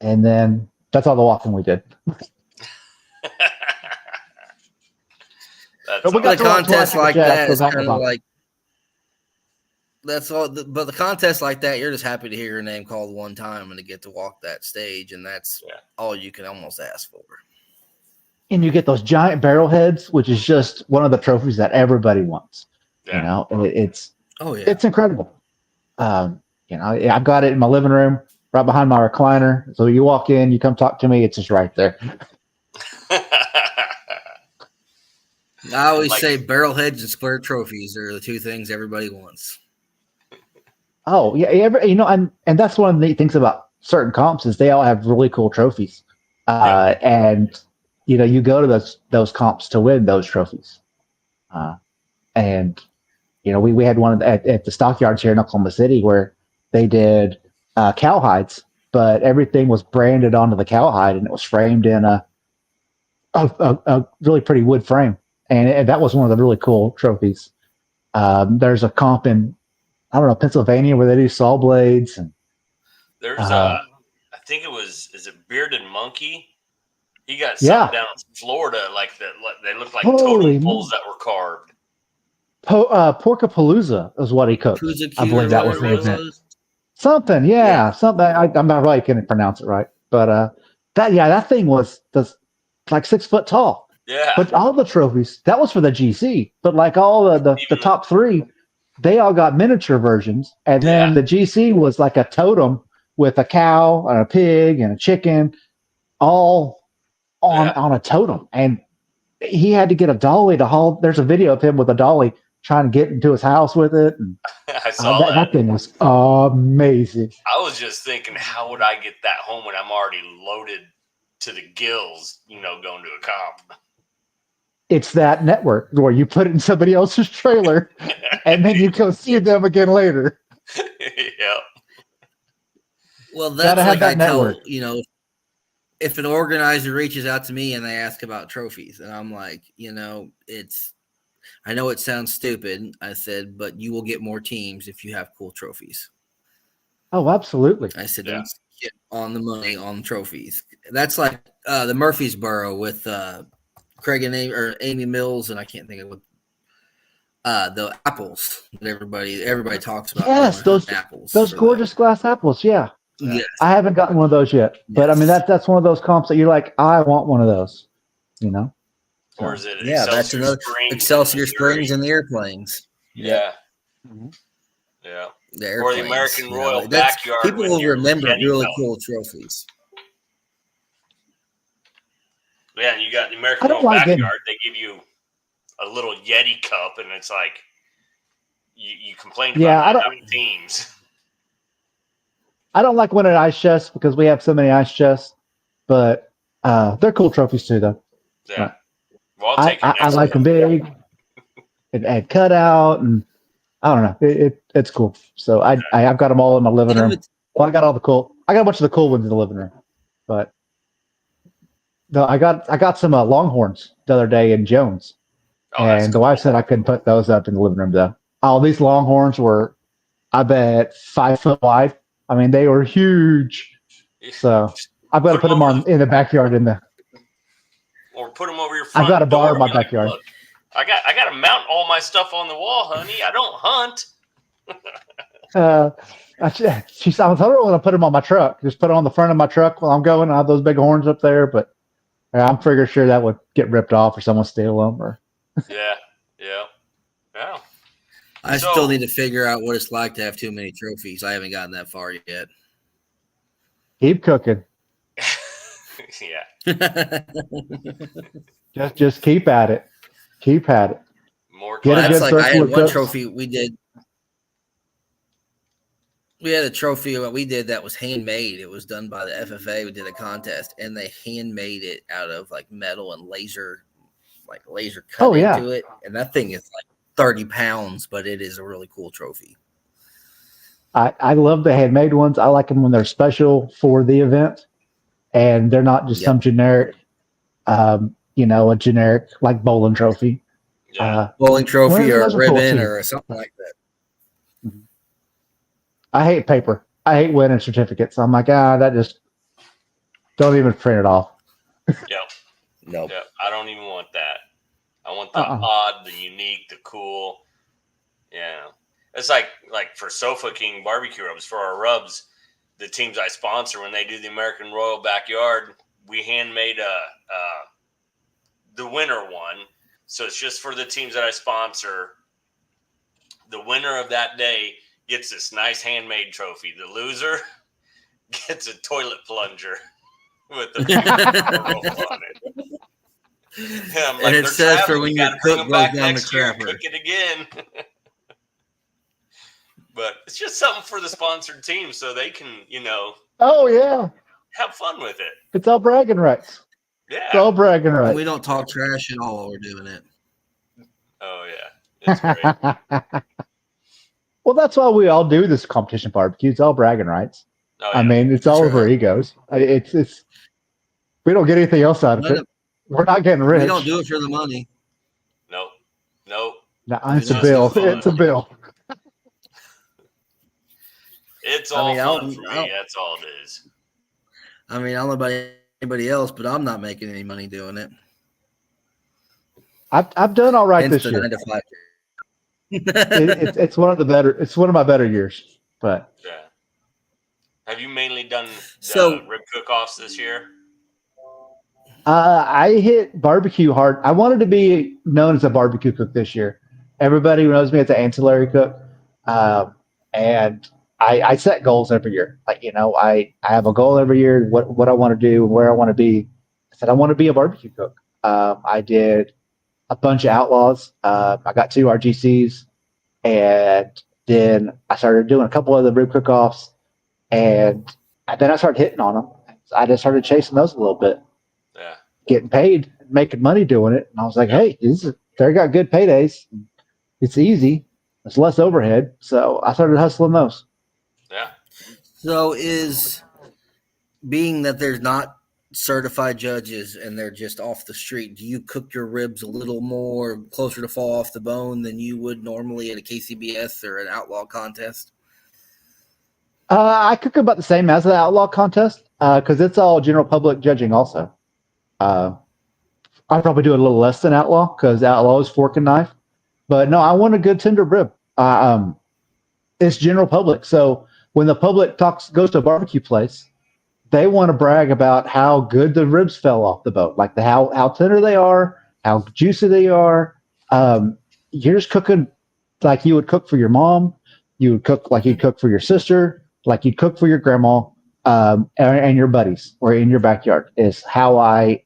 then that's all the walking we did. That's But we awesome. got But a to watch contest Jack, like so that is that kind was of awesome. like, that's all. But the contest like that, you're just happy to hear your name called one time and to get to walk that stage, and that's all you can almost ask for. And you get those giant barrel heads, which is just one of the trophies that everybody wants. Yeah. And it's Oh yeah. it's incredible. I've got it in my living room, right behind my recliner. So you walk in, you come talk to me, it's just right there. I always say barrel heads and square trophies are the two things everybody wants. Oh yeah, and that's one of the neat things about certain comps is they all have really cool trophies, and you go to those comps to win those trophies, and we had one at the stockyards here in Oklahoma City where they did cow hides, but everything was branded onto the cow hide and it was framed in a really pretty wood frame, and that was one of the really cool trophies. There's a comp in, I don't know, Pennsylvania where they do saw blades, and there's I think is it Bearded Monkey? He got something down in Florida they look like totem poles that were carved. Porkapalooza is what he cooked. I believe that was the event. Something, something. I'm not really going to pronounce it right, but that thing was like 6 foot tall. Yeah. But all the trophies, that was for the GC. But like all the top three, they all got miniature versions, and then the GC was like a totem with a cow and a pig and a chicken, all on a totem, and he had to get a dolly to haul. There's a video of him with a dolly trying to get into his house with it. And, I saw that. That thing was amazing. I was just thinking, how would I get that home when I'm already loaded to the gills, going to a comp? It's that network where you put it in somebody else's trailer and then you go see them again later. Yeah. Well, that's like I tell, if an organizer reaches out to me and they ask about trophies, and I'm like, I know it sounds stupid, I said, but you will get more teams if you have cool trophies. Oh, absolutely. I said, don't get on the money on trophies. That's like the Murfreesboro with Craig and Amy Mills, and I can't think of what the apples that everybody talks about. Yes, those gorgeous glass apples. Yeah. Yes. I haven't gotten one of those yet, but I mean that's one of those comps that you're like, I want one of those, Or is it that's another Excelsior Springs and the airplanes. Yeah. Mm-hmm. Yeah. Or the American Royal Backyard. People will remember really cool trophies. Yeah, and you got the American Royal Backyard. They give you a little Yeti cup, and it's like you complained about how many teams. I don't like winning ice chests because we have so many ice chests, but they're cool trophies too, though. Yeah. Well, I'll take I like them big and cut out, and I don't know. It's cool. So I've got them all in my living room. Well, I got a bunch of the cool ones in the living room, but no, I got some Longhorns the other day in Jones, and the wife said I couldn't put those up in the living room though. Oh, these Longhorns were, I bet, 5 foot wide. I mean, they were huge. So I've got to put them in the backyard or put them over your front. I've got a bar in my backyard. Look, I got to mount all my stuff on the wall, honey. I don't hunt. She said, I was going to put them on my truck. Just put it on the front of my truck while I'm going. I have those big horns up there, but I'm pretty sure that would get ripped off or someone steal them. Or Yeah. I still need to figure out what it's like to have too many trophies. I haven't gotten that far yet. Keep cooking. Yeah. Just keep at it. Keep at it. More class. I had one trophy we did. We had a trophy that we did that was handmade. It was done by the FFA. We did a contest, and they handmade it out of like metal and laser cut into it. And that thing is like 30 pounds, but it is a really cool trophy. I love the handmade ones. I like them when they're special for the event, and they're not just some generic, a generic like bowling trophy. Yeah. Bowling trophy or a ribbon or something like that. Mm-hmm. I hate paper. I hate winning certificates. I'm like, that just don't even print it off. Yep. Nope. Yep. I don't even want that. I want the odd, the unique, the cool. Yeah. It's like for Sofa King barbecue rubs, for our rubs, the teams I sponsor, when they do the American Royal Backyard, we handmade the winner one. So it's just for the teams that I sponsor. The winner of that day gets this nice handmade trophy. The loser gets a toilet plunger with the on it. Yeah, and it says for when your cook goes down the crapper. Cook it again. But it's just something for the sponsored team so they can, Oh, yeah. have fun with it. It's all bragging rights. Yeah. It's all bragging rights. We don't talk trash at all while we're doing it. Oh, yeah. It's great. Well, that's why we all do this competition barbecue. It's all bragging rights. Oh, yeah. I mean, it's all over egos. It's we don't get anything else out of it. We're not getting rich. We don't do it for the money. Nope. No, it's a bill. It's a bill. It's all fun for me. That's all it is. I mean, I don't know about anybody else, but I'm not making any money doing it. I've done all right this year. 9 to 5. It's one of the better. It's one of my better years. But yeah. Have you mainly done the rib cook-offs this year? I hit barbecue hard. I wanted to be known as a barbecue cook this year. Everybody knows me as an ancillary cook, and I set goals every year. Like I have a goal every year. What I want to do, where I want to be. I said I want to be a barbecue cook. I did a bunch of outlaws. I got 2 RGCs, and then I started doing a couple of the rib cook-offs, and then I started hitting on them. I just started chasing those a little bit. Yeah. Getting paid, making money doing it. And I was like, hey, they got good paydays. It's easy. It's less overhead. So I started hustling those. Yeah. So is being that there's not certified judges and they're just off the street, do you cook your ribs a little more closer to fall off the bone than you would normally at a KCBS or an outlaw contest? I cook about the same as the outlaw contest because it's all general public judging. Also, I probably do it a little less than outlaw because outlaw is fork and knife. But no, I want a good tender rib. It's general public, so when the public goes to a barbecue place, they want to brag about how good the ribs fell off the bone, like how tender they are, how juicy they are. You're just cooking like you would cook for your mom. You would cook like you'd cook for your sister, like you'd cook for your grandma, and your buddies, or in your backyard. Is how I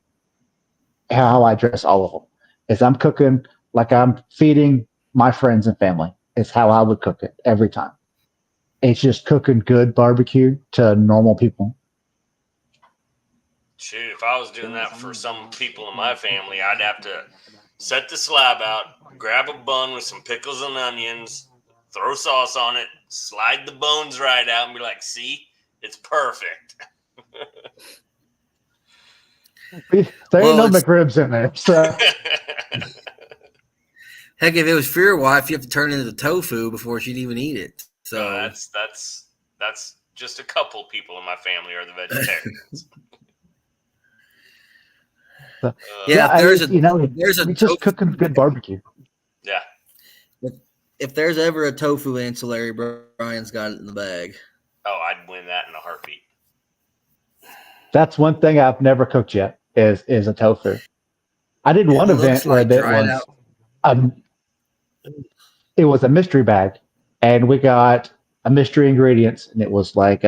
dress all of them. Is I'm cooking like I'm feeding my friends and family. Is how I would cook it every time. It's just cooking good barbecue to normal people. Shoot, if I was doing that for some people in my family, I'd have to set the slab out, grab a bun with some pickles and onions, throw sauce on it, slide the bones right out, and be like, see, it's perfect. There ain't no McRibs in there. So. Heck, if it was for your wife, you have to turn it into tofu before she'd even eat it. So that's just a couple people in my family are the vegetarians. There's just cooking good barbecue. Yeah. If there's ever a tofu ancillary, Brian's got it in the bag. Oh, I'd win that in a heartbeat. That's one thing I've never cooked yet is a tofu. I did one event where it was a mystery bag, and we got a mystery ingredients, and it was like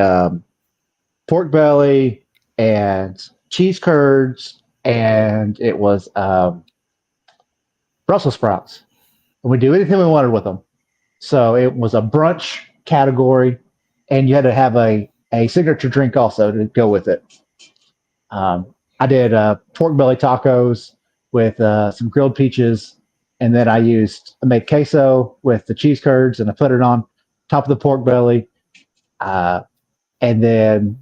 pork belly and cheese curds, and it was Brussels sprouts. And we do anything we wanted with them. So it was a brunch category, and you had to have a signature drink also to go with it. I did pork belly tacos with some grilled peaches, and then I made queso with the cheese curds, and I put it on top of the pork belly. And then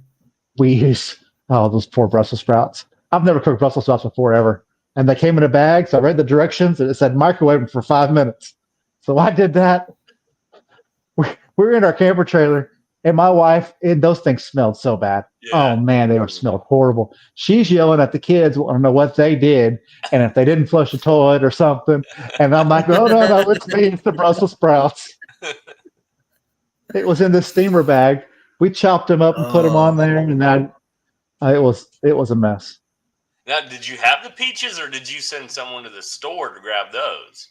we used those poor Brussels sprouts. I've never cooked Brussels sprouts before ever. And they came in a bag, so I read the directions, and it said microwave them for 5 minutes. So I did that. We were in our camper trailer, and my wife, those things smelled so bad. Yeah. Oh, man, they smelled horrible. She's yelling at the kids, I don't know what they did, and if they didn't flush the toilet or something. And I'm like, oh, no, it's me. It's the Brussels sprouts. It was in this steamer bag. We chopped them up and put them on there, and it was a mess. Now, did you have the peaches, or did you send someone to the store to grab those?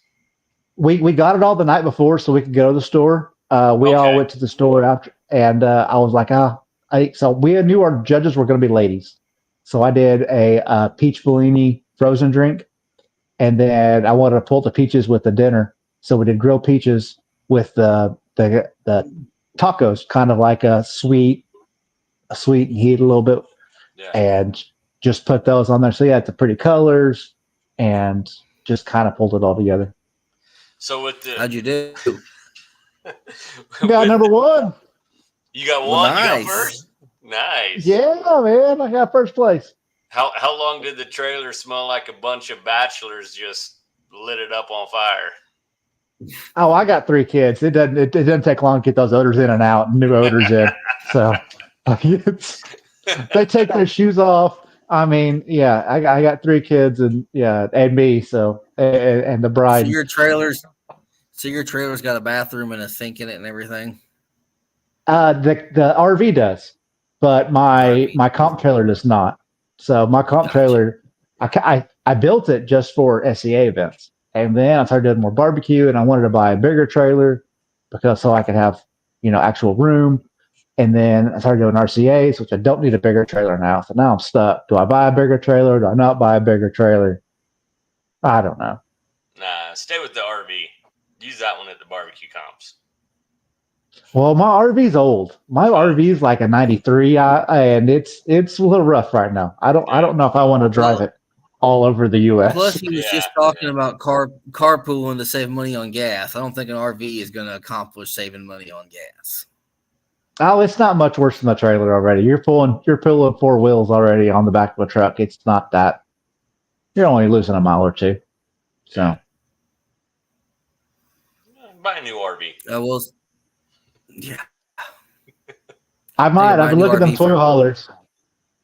We got it all the night before so we could go to the store. We all went to the store after, and I was like, so we knew our judges were going to be ladies. So I did a peach Bellini frozen drink, and then I wanted to pull the peaches with the dinner. So we did grilled peaches with the tacos, kind of like a sweet and heat a little bit, and just put those on there. So yeah, it's the pretty colors, and just kind of pulled it all together. So how'd you do? Got number one. You got one. Nice. You got first. Nice. Yeah, man, I got first place. How long did the trailer smell like a bunch of bachelors just lit it up on fire? Oh, I got 3 kids. It doesn't take long to get those odors in and out, new odors in. So they take their shoes off. I mean, yeah, I got 3 kids and me. So and the bride. So your trailer's got a bathroom and a sink in it and everything. The RV does, but my comp trailer does not. So my comp trailer, I built it just for SEA events, and then I started doing more barbecue, and I wanted to buy a bigger trailer so I could have actual room. And then I started doing RCAs, which I don't need a bigger trailer now. So now I'm stuck. Do I buy a bigger trailer? Do I not buy a bigger trailer? I don't know. Nah, stay with the RV. Use that one at the barbecue comps. Well, my RV's old. My RV's like a 93, and it's a little rough right now. I don't know if I want to drive it all over the U.S. Plus, he was just talking about carpooling to save money on gas. I don't think an RV is going to accomplish saving money on gas. Oh, it's not much worse than the trailer already. You're pulling four wheels already on the back of a truck. It's not that. You're only losing a mile or two. So Buy a new RV. Well, yeah. I might. buy I've a been new looking at them RV toy for haulers.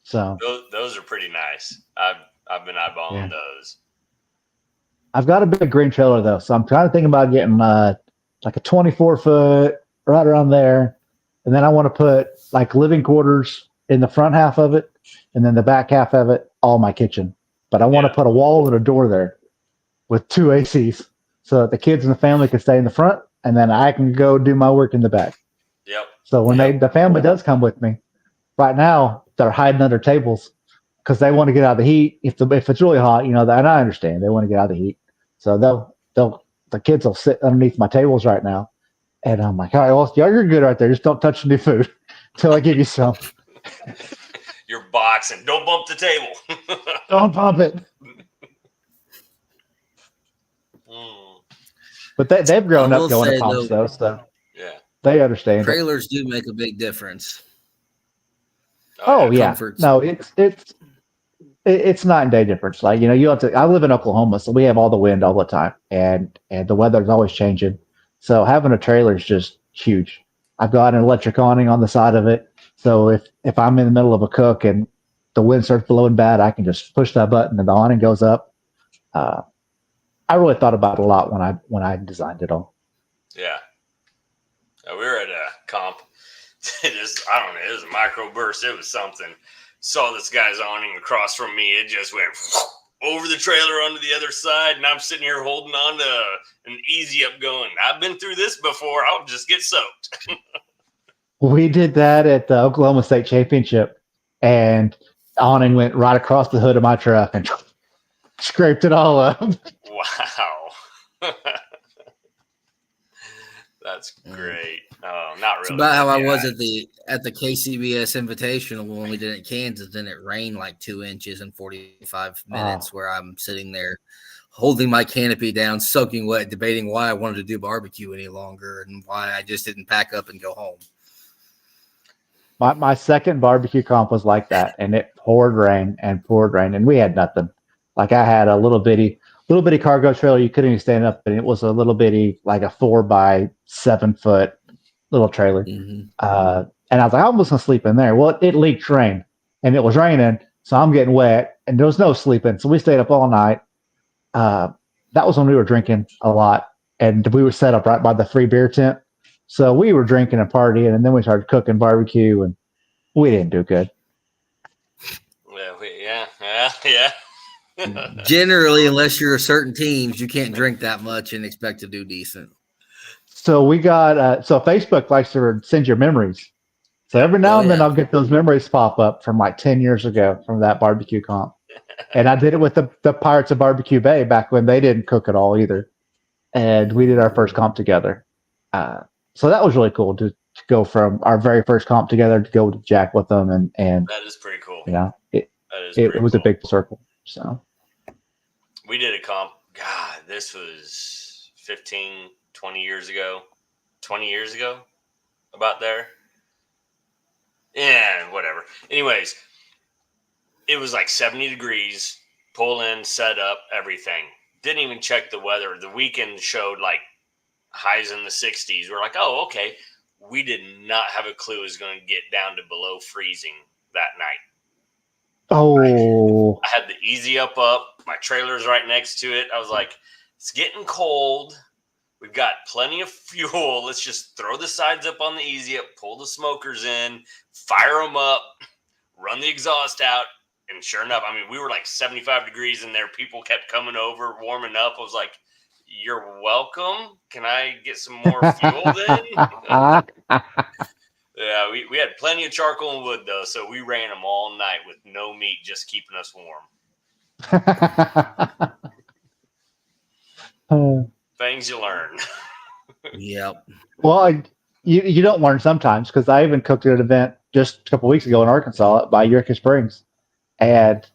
So Those are pretty nice. I've been eyeballing yeah. those. I've got a big green trailer though, so I'm trying to think about getting like a 24-foot right around there, and then I want to put like living quarters in the front half of it, and then the back half of it all my kitchen. But I want to put a wall and a door there with two ACs, so that the kids and the family can stay in the front, and then I can go do my work in the back. Yep. So when the family does come with me, right now they're hiding under tables because they want to get out of the heat. If it's really hot, and I understand they want to get out of the heat, so the kids will sit underneath my tables right now, and I'm like, all right, well, you're good right there. Just don't touch any food until I give you some. You're boxing. Don't bump the table. Don't pump it. But they've grown up going to pumps though, so yeah, they understand. Trailers do make a big difference. Oh yeah, Comforts. no, it's night and day difference. Like you have to. I live in Oklahoma, so we have all the wind all the time, and the weather's always changing. So having a trailer is just huge. I've got an electric awning on the side of it, so if I'm in the middle of a cook and the wind starts blowing bad, I can just push that button and the awning goes up. I really thought about it a lot when I designed it all. Yeah. We were at a comp. I don't know. It was a microburst. It was something. Saw this guy's awning across from me. It just went over the trailer onto the other side, and I'm sitting here holding on to an easy up going, I've been through this before. I'll just get soaked. We did that at the Oklahoma State Championship, and awning went right across the hood of my truck and scraped it all up. Wow. That's great. Oh, not really. It's about how I was at the KCBS Invitational when we did it in Kansas, and it rained like 2 inches in 45 minutes, where I'm sitting there holding my canopy down, soaking wet, debating why I wanted to do barbecue any longer and why I just didn't pack up and go home. My second barbecue comp was like that, and it poured rain, and we had nothing. Like I had a little bitty cargo trailer you couldn't even stand up, and it was a little bitty, like a 4x7 foot little trailer. Mm-hmm. And I was like, I'm just gonna sleep in there. Well, it leaked rain, and it was raining, so I'm getting wet, and there was no sleeping. So we stayed up all night. That was when we were drinking a lot, and we were set up right by the free beer tent. So we were drinking and partying, and then we started cooking barbecue, and we didn't do good. Yeah. Generally, unless you're certain teams, you can't drink that much and expect to do decent. So we got so Facebook likes to send your memories. So every now and then I'll get those memories pop up from like 10 years ago from that barbecue comp. And I did it with the Pirates of Barbecue Bay back when they didn't cook at all either. And we did our first comp together. So that was really cool to go from our very first comp together to go to Jack with them. And that is pretty cool. Yeah, it was a big circle. So we did a comp. God, this was 15, 20 years ago. 20 years ago, about there. Yeah, whatever. Anyways, it was like 70 degrees, pull in, set up, everything. Didn't even check the weather. The weekend showed like highs in the 60s. We're like, oh, okay. We did not have a clue it was going to get down to below freezing that night. Oh. I had the easy up. My trailer's right next to it. I was like, it's getting cold. We've got plenty of fuel. Let's just throw the sides up on the easy up, pull the smokers in, fire them up, run the exhaust out. And sure enough, I mean, we were like 75 degrees in there. People kept coming over, warming up. I was like, you're welcome. Can I get some more fuel then? Yeah, we had plenty of charcoal and wood, though, so we ran them all night with no meat, just keeping us warm. Things you learn. Yep. Well, you don't learn sometimes, because I even cooked at an event just a couple weeks ago in Arkansas by Eureka Springs, and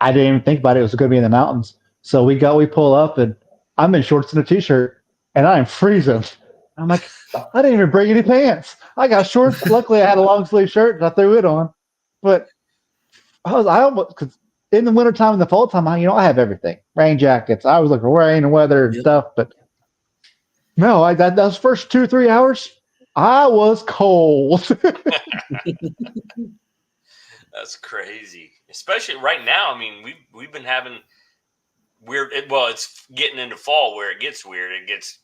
I didn't even think about it. It was going to be in the mountains. So we pull up, and I'm in shorts and a t-shirt, and I am freezing. I'm like, I didn't even bring any pants. I got shorts. Luckily, I had a long sleeve shirt and I threw it on. But I almost, because in the wintertime and the fall time, I have everything. Rain jackets. I was looking for rain and weather and stuff. But no, those first 2 or 3 hours, I was cold. That's crazy. Especially right now. I mean, we've been having weird. It's getting into fall where it gets weird. It gets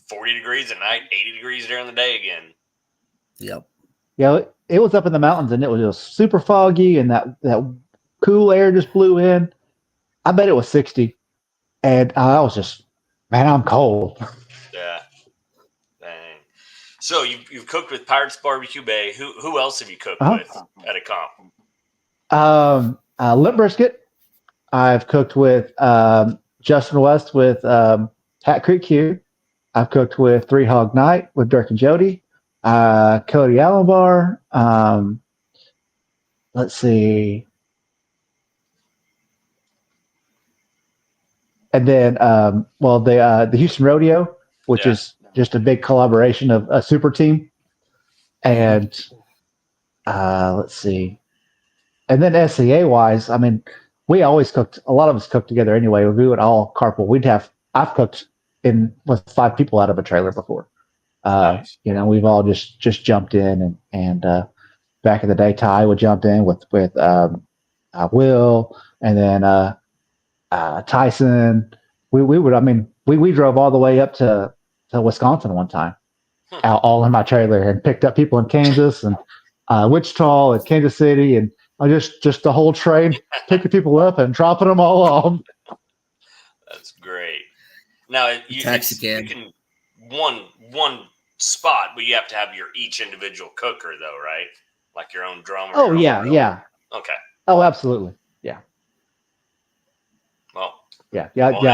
40 degrees at night, 80 degrees during the day again. Yep. Yeah, it was up in the mountains and it was just super foggy and that cool air just blew in. I bet it was 60. And I was just, man, I'm cold. Yeah. Dang. So you've cooked with Pirates Barbecue Bay. Who else have you cooked with at a comp? Limp Brisket. I've cooked with Justin West with Hat Creek Q. I've cooked with Three Hog Night with Dirk and Jody. Cody Allenbar. Let's see. And then, the Houston Rodeo, which is just a big collaboration of a super team. And let's see. And then SCA wise, I mean, we always cooked. A lot of us cooked together anyway. We would all carpool. I've cooked with 5 people out of a trailer before. Nice. We've all just jumped in and back in the day, Ty would jump in with Will, and then Tyson. We drove all the way up to Wisconsin one time, out all in my trailer, and picked up people in Kansas and Wichita and Kansas City, and I just the whole train picking people up and dropping them all off. That's great. Now you Taxi can one spot, but you have to have your each individual cooker though, right? Like your own drum. Or Oh yeah, yeah. Okay. Oh, absolutely. Yeah. Well. Yeah.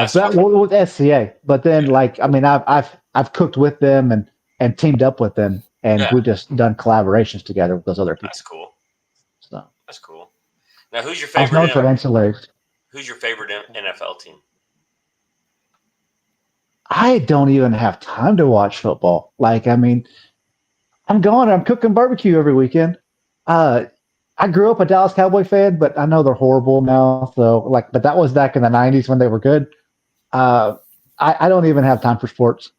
So that with SCA, but then I've cooked with them and teamed up with them, and we've just done collaborations together with those other people. That's cool. So that's cool. Now, who's your I was known favorite? for ancillaries. Who's your favorite NFL team? I don't even have time to watch football. I'm cooking barbecue every weekend. I grew up a Dallas Cowboy fan, but I know they're horrible now. So but that was back in the '90s when they were good. I don't even have time for sports.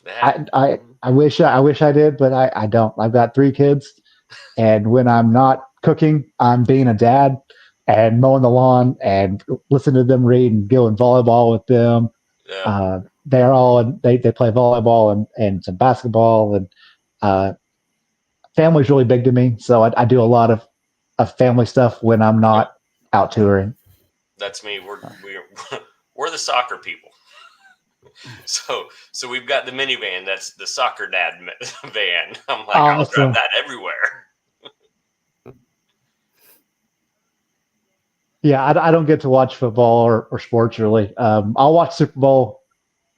I wish I did, but I don't. I've got 3 kids, and when I'm not cooking, I'm being a dad and mowing the lawn and listening to them read and going volleyball with them. Yeah. They play volleyball and some basketball, and family's really big to me. So I do a lot of family stuff when I'm not out touring. That's me. We're the soccer people. So we've got the minivan. That's the soccer dad van. I'm like, I'll drive that everywhere. Yeah, I don't get to watch football or sports really. I'll watch Super Bowl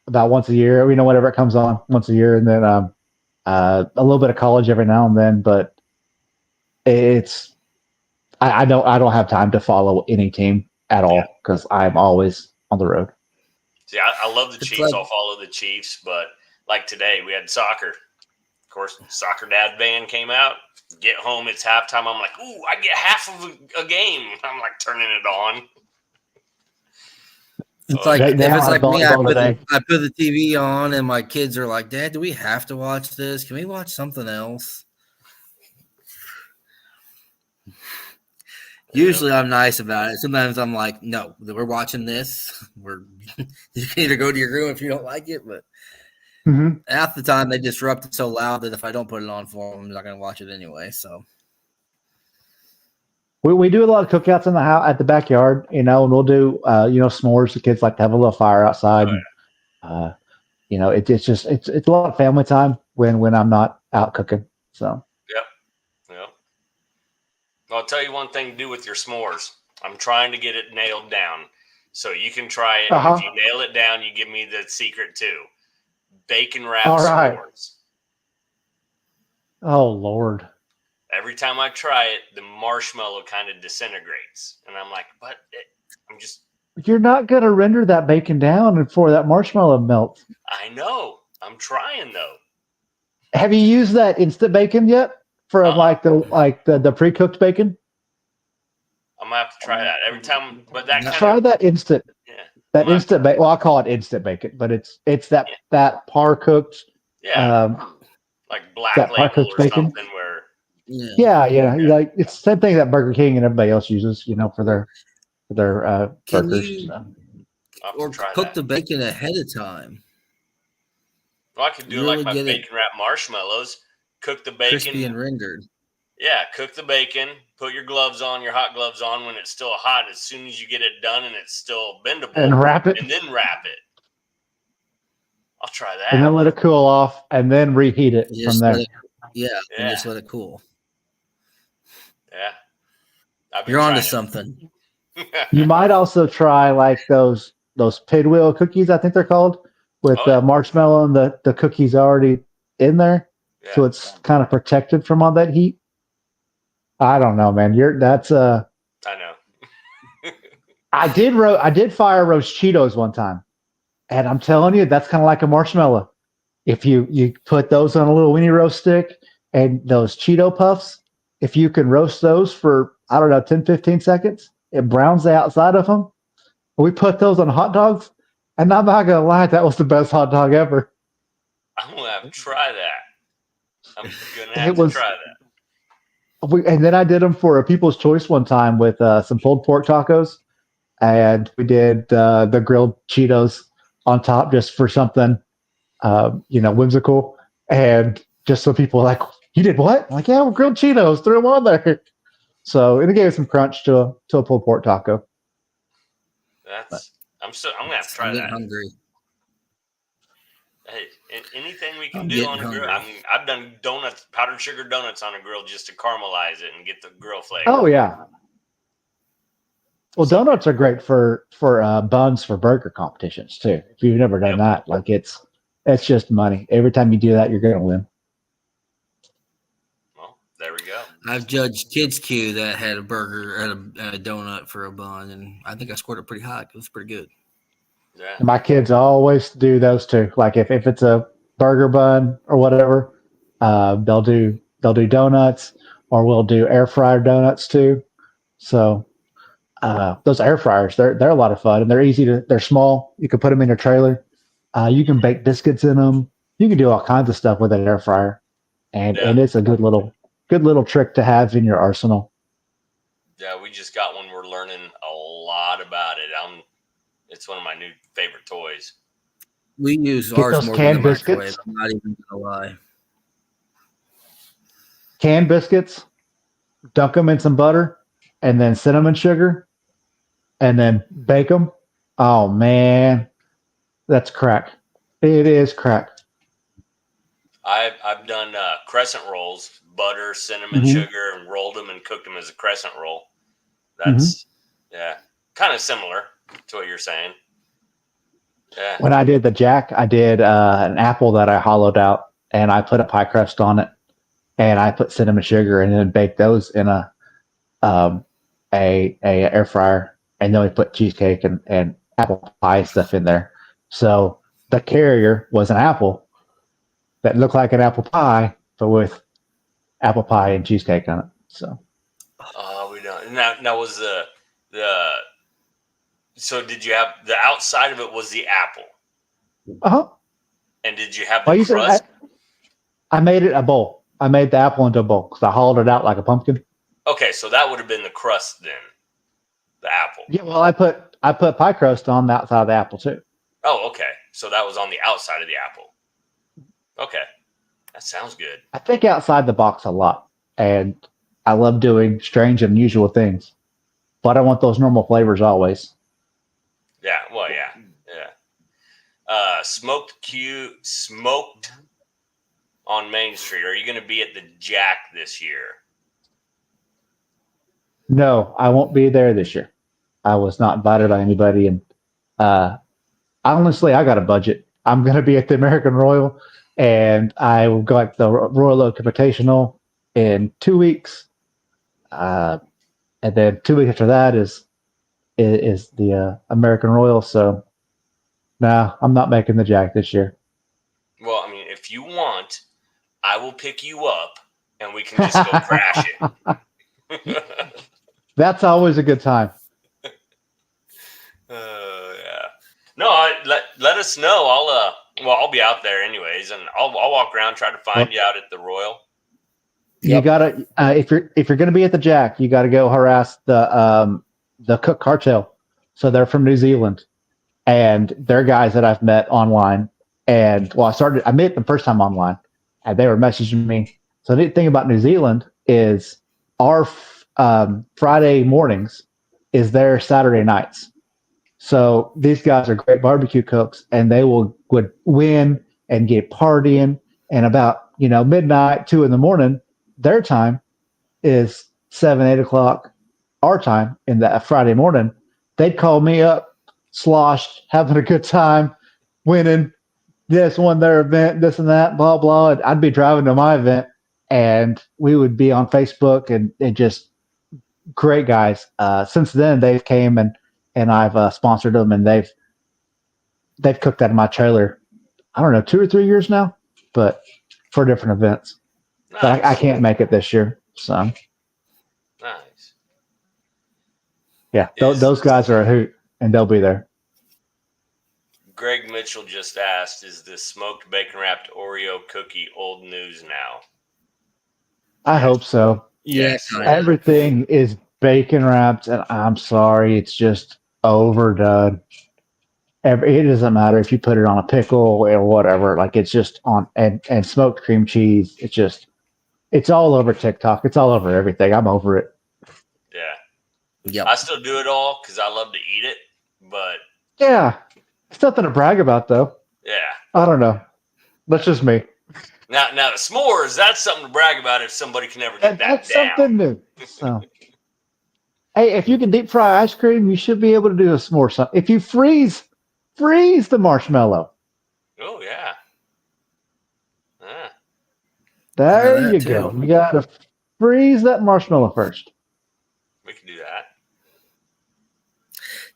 about once a year. Whenever it comes on once a year, and then a little bit of college every now and then. But I don't have time to follow any team at all because I'm always on the road. See, I love the Chiefs. I'll follow the Chiefs, but like today, we had soccer. Of course, soccer dad van came out. Get home, it's halftime. I'm like, ooh, I get half of a game. I'm like turning it on. It's like if it's like me, I put the TV on, and my kids are like, "Dad, do we have to watch this? Can we watch something else?" Usually I'm nice about it. Sometimes I'm like, no, we're watching this. You can either go to your room if you don't like it, but half the time they disrupt it so loud that if I don't put it on for them, I'm not going to watch it anyway. So we do a lot of cookouts in the house at the backyard, and we'll do s'mores. The kids like to have a little fire outside. Oh, yeah. It's a lot of family time when I'm not out cooking. So Yep. I'll tell you one thing to do with your s'mores. I'm trying to get it nailed down. So you can try it. If you nail it down, you give me the secret too. Bacon wrapped s'mores. Oh, Lord. Every time I try it, the marshmallow kind of disintegrates. And I'm like, You're not going to render that bacon down before that marshmallow melts. I know. I'm trying though. Have you used that instant bacon yet? From the pre-cooked bacon? I'm gonna have to try that every time. But that kind Try of that instant. yeah. That instant bacon. Well, I call it instant bacon, but it's that par cooked. Yeah, like Black That par Label cooked or bacon. something where. Yeah. Like it's the same thing that Burger King and everybody else uses, for their Can burgers. you I'll have to or try cook that. the bacon ahead of time? Well, I could do like Really my get it bacon wrap marshmallows. Cook the crispy and bacon. rendered. Yeah, cook the bacon. Put your gloves on, your hot gloves on when it's still hot. As soon as you get it done and it's still bendable, And wrap it. and then wrap it. I'll try that. And then let it cool off, and then reheat it from there. And just let it cool. Yeah, I've been You're onto trying something. You might also try like those pinwheel cookies, I think they're called, with marshmallow and the cookies already in there, so it's kind of protected from all that heat. I don't know, man. I know. I did fire roast Cheetos one time, and I'm telling you, that's kind of like a marshmallow. If you put those on a little weenie roast stick and those Cheeto puffs, if you can roast those for, I don't know, 10, 15 seconds, it browns the outside of them. We put those on hot dogs, and I'm not going to lie, that was the best hot dog ever. I'm going to have to try that. I'm going to have to try that. And then I did them for a People's Choice one time with some pulled pork tacos, and we did the grilled Cheetos on top just for something, whimsical. And just so people were like, you did what? I'm like, yeah, we're grilled Cheetos. Threw them on there. So it gave some crunch to a pulled pork taco. I'm gonna have to try that. Hungry. Hey, anything we can do on a grill. I've done donuts, powdered sugar donuts on a grill just to caramelize it and get the grill flavor. Oh yeah. Well, donuts are great for buns for burger competitions too. If you've never done that, like it's just money. Every time you do that, you're going to win. Well, there we go. I've judged Kids Q that had a burger and a donut for a bun, and I think I scored it pretty high. It was pretty good. Yeah. My kids always do those too. Like if it's a burger bun or whatever, they'll do donuts, or we'll do air fryer donuts too. So those air fryers, they're a lot of fun, and they're small. You can put them in your trailer. You can bake biscuits in them. You can do all kinds of stuff with an air fryer, and it's a good little trick to have in your arsenal. Yeah, we just got one. We're learning a lot about it. It's one of my new favorite toys. We use ours more than the microwave. I'm not even gonna lie. Canned biscuits, dunk them in some butter, and then cinnamon sugar, and then bake them. Oh man, that's crack. It is crack. I've done crescent rolls, butter, cinnamon, sugar, and rolled them and cooked them as a crescent roll. That's kind of similar to what you're saying. Yeah. When I did the Jack, I did an apple that I hollowed out, and I put a pie crust on it, and I put cinnamon sugar, and then baked those in a air fryer, and then we put cheesecake and apple pie stuff in there. So the carrier was an apple that looked like an apple pie, but with apple pie and cheesecake on it. So. We don't. Now was the so did you have the outside of it was the apple? And did you have the crust? I made it a bowl. I made the apple into a bowl because I hollowed it out like a pumpkin. Okay, so that would have been the crust then, the apple. Yeah, well, I put pie crust on the outside of the apple too. Oh, okay. So that was on the outside of the apple. Okay, that sounds good. I think outside the box a lot, and I love doing strange, unusual things, but I want those normal flavors always. Yeah, well, yeah. Smoked on Main Street. Are you going to be at the Jack this year? No, I won't be there this year. I was not invited by anybody, and honestly, I got a budget. I'm going to be at the American Royal, and I will go at the Royal Oak Invitational in 2 weeks, and then 2 weeks after that is the American Royal. So, no, I'm not making the Jack this year. Well, I mean, if you want, I will pick you up, and we can just go crash it. That's always a good time. Yeah. No, let us know. I'll be out there anyways, and I'll walk around, try to find you out at the Royal. You gotta if you're gonna be at the Jack, you gotta go harass the Cook cartel. So they're from New Zealand, and they're guys that I've met online. And I met them first time online, and they were messaging me. So the neat thing about New Zealand is our Friday mornings is their Saturday nights. So these guys are great barbecue cooks, and they would win and get partying. And about midnight, 2 a.m, their time is 7, 8 o'clock our time in that Friday morning. They'd call me up, sloshed, having a good time, winning. This won their event, this and that, blah blah. And I'd be driving to my event, and we would be on Facebook, and just great guys. Since then, they've came and I've sponsored them, and they've cooked out of my trailer. I don't know, 2 or 3 years now, but for different events. Nice. But I can't make it this year, so nice. Yeah, those guys are a hoot, and they'll be there. Greg Mitchell just asked, "Is the smoked bacon wrapped Oreo cookie old news now?" I hope so. Yes. Everything is bacon wrapped, and I'm sorry, it's just overdone. It doesn't matter if you put it on a pickle or whatever. Like, it's just on and smoked cream cheese. It's all over TikTok. It's all over everything. I'm over it. Yeah. Yep. I still do it all because I love to eat it, but Yeah, it's nothing to brag about, though. yeah. I don't know. That's just me. Now the s'mores, that's something to brag about if somebody can ever get That's that down. something new. So, hey, if you can deep fry ice cream, you should be able to do a s'more. If you freeze the marshmallow. Oh yeah. There that you too. go. You gotta freeze that marshmallow first. We can do that.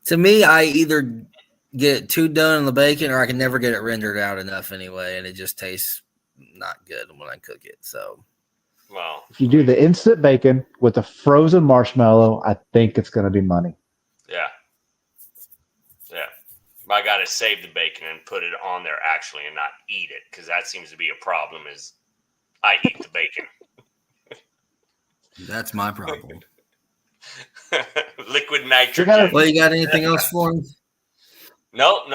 To me, I either get it too done in the bacon, or I can never get it rendered out enough anyway, and it just tastes not good when I cook it. So, Well, If you do the instant bacon with the frozen marshmallow, I think it's gonna be money. yeah. But I got to save the bacon and put it on there actually and not eat it, because that seems to be a problem is I eat the bacon. that's my problem. Liquid nitrogen. Well, you got anything else for him? No.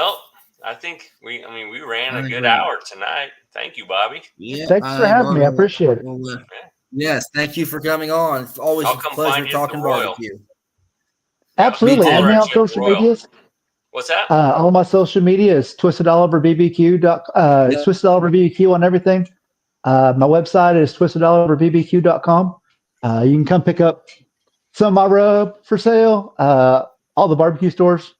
I think we ran a good hour tonight. Thank you, Bobby. Yeah. Thanks for having me. I appreciate it. Well, yes, thank you for coming on. It's always I'll a come pleasure find you at talking the Royal. barbecue. Absolutely. Me too. Add me on At the social Royal. medias. What's that? All my social media is Twisted Oliver BBQ. Yep. Twisted Oliver BBQ on everything. My website is twistedoliverbbq.com. You can come pick up some of my rub for sale. All the barbecue stores,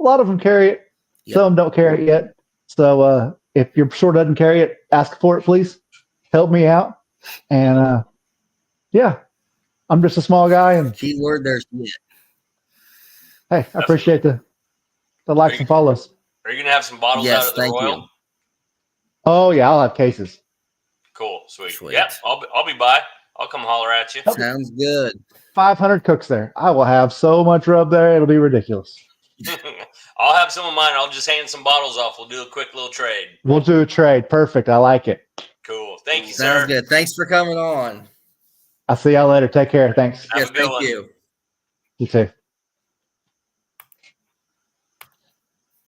a lot of them carry it. Yep. Some don't carry it yet. So if your store doesn't carry it, ask for it, please. Help me out. And yeah, I'm just a small guy, and Keyword there's yeah. hey, I appreciate the likes and follows. Are you going to have some bottles Yes, out at the thank Royal? you. Oh yeah, I'll have cases. Cool. Sweet. Sweet. Yep. I'll be by. I'll come holler at you. Sounds good. 500 cooks there. I will have so much rub there, it'll be ridiculous. I'll have some of mine. I'll just hand some bottles off. We'll do a quick little trade. We'll do a trade. Perfect. I like it. Cool. Thank you, Sounds sir. good. Thanks for coming on. I'll see y'all later. Take care. Thanks. Have Yes, a good thank one. you. You too.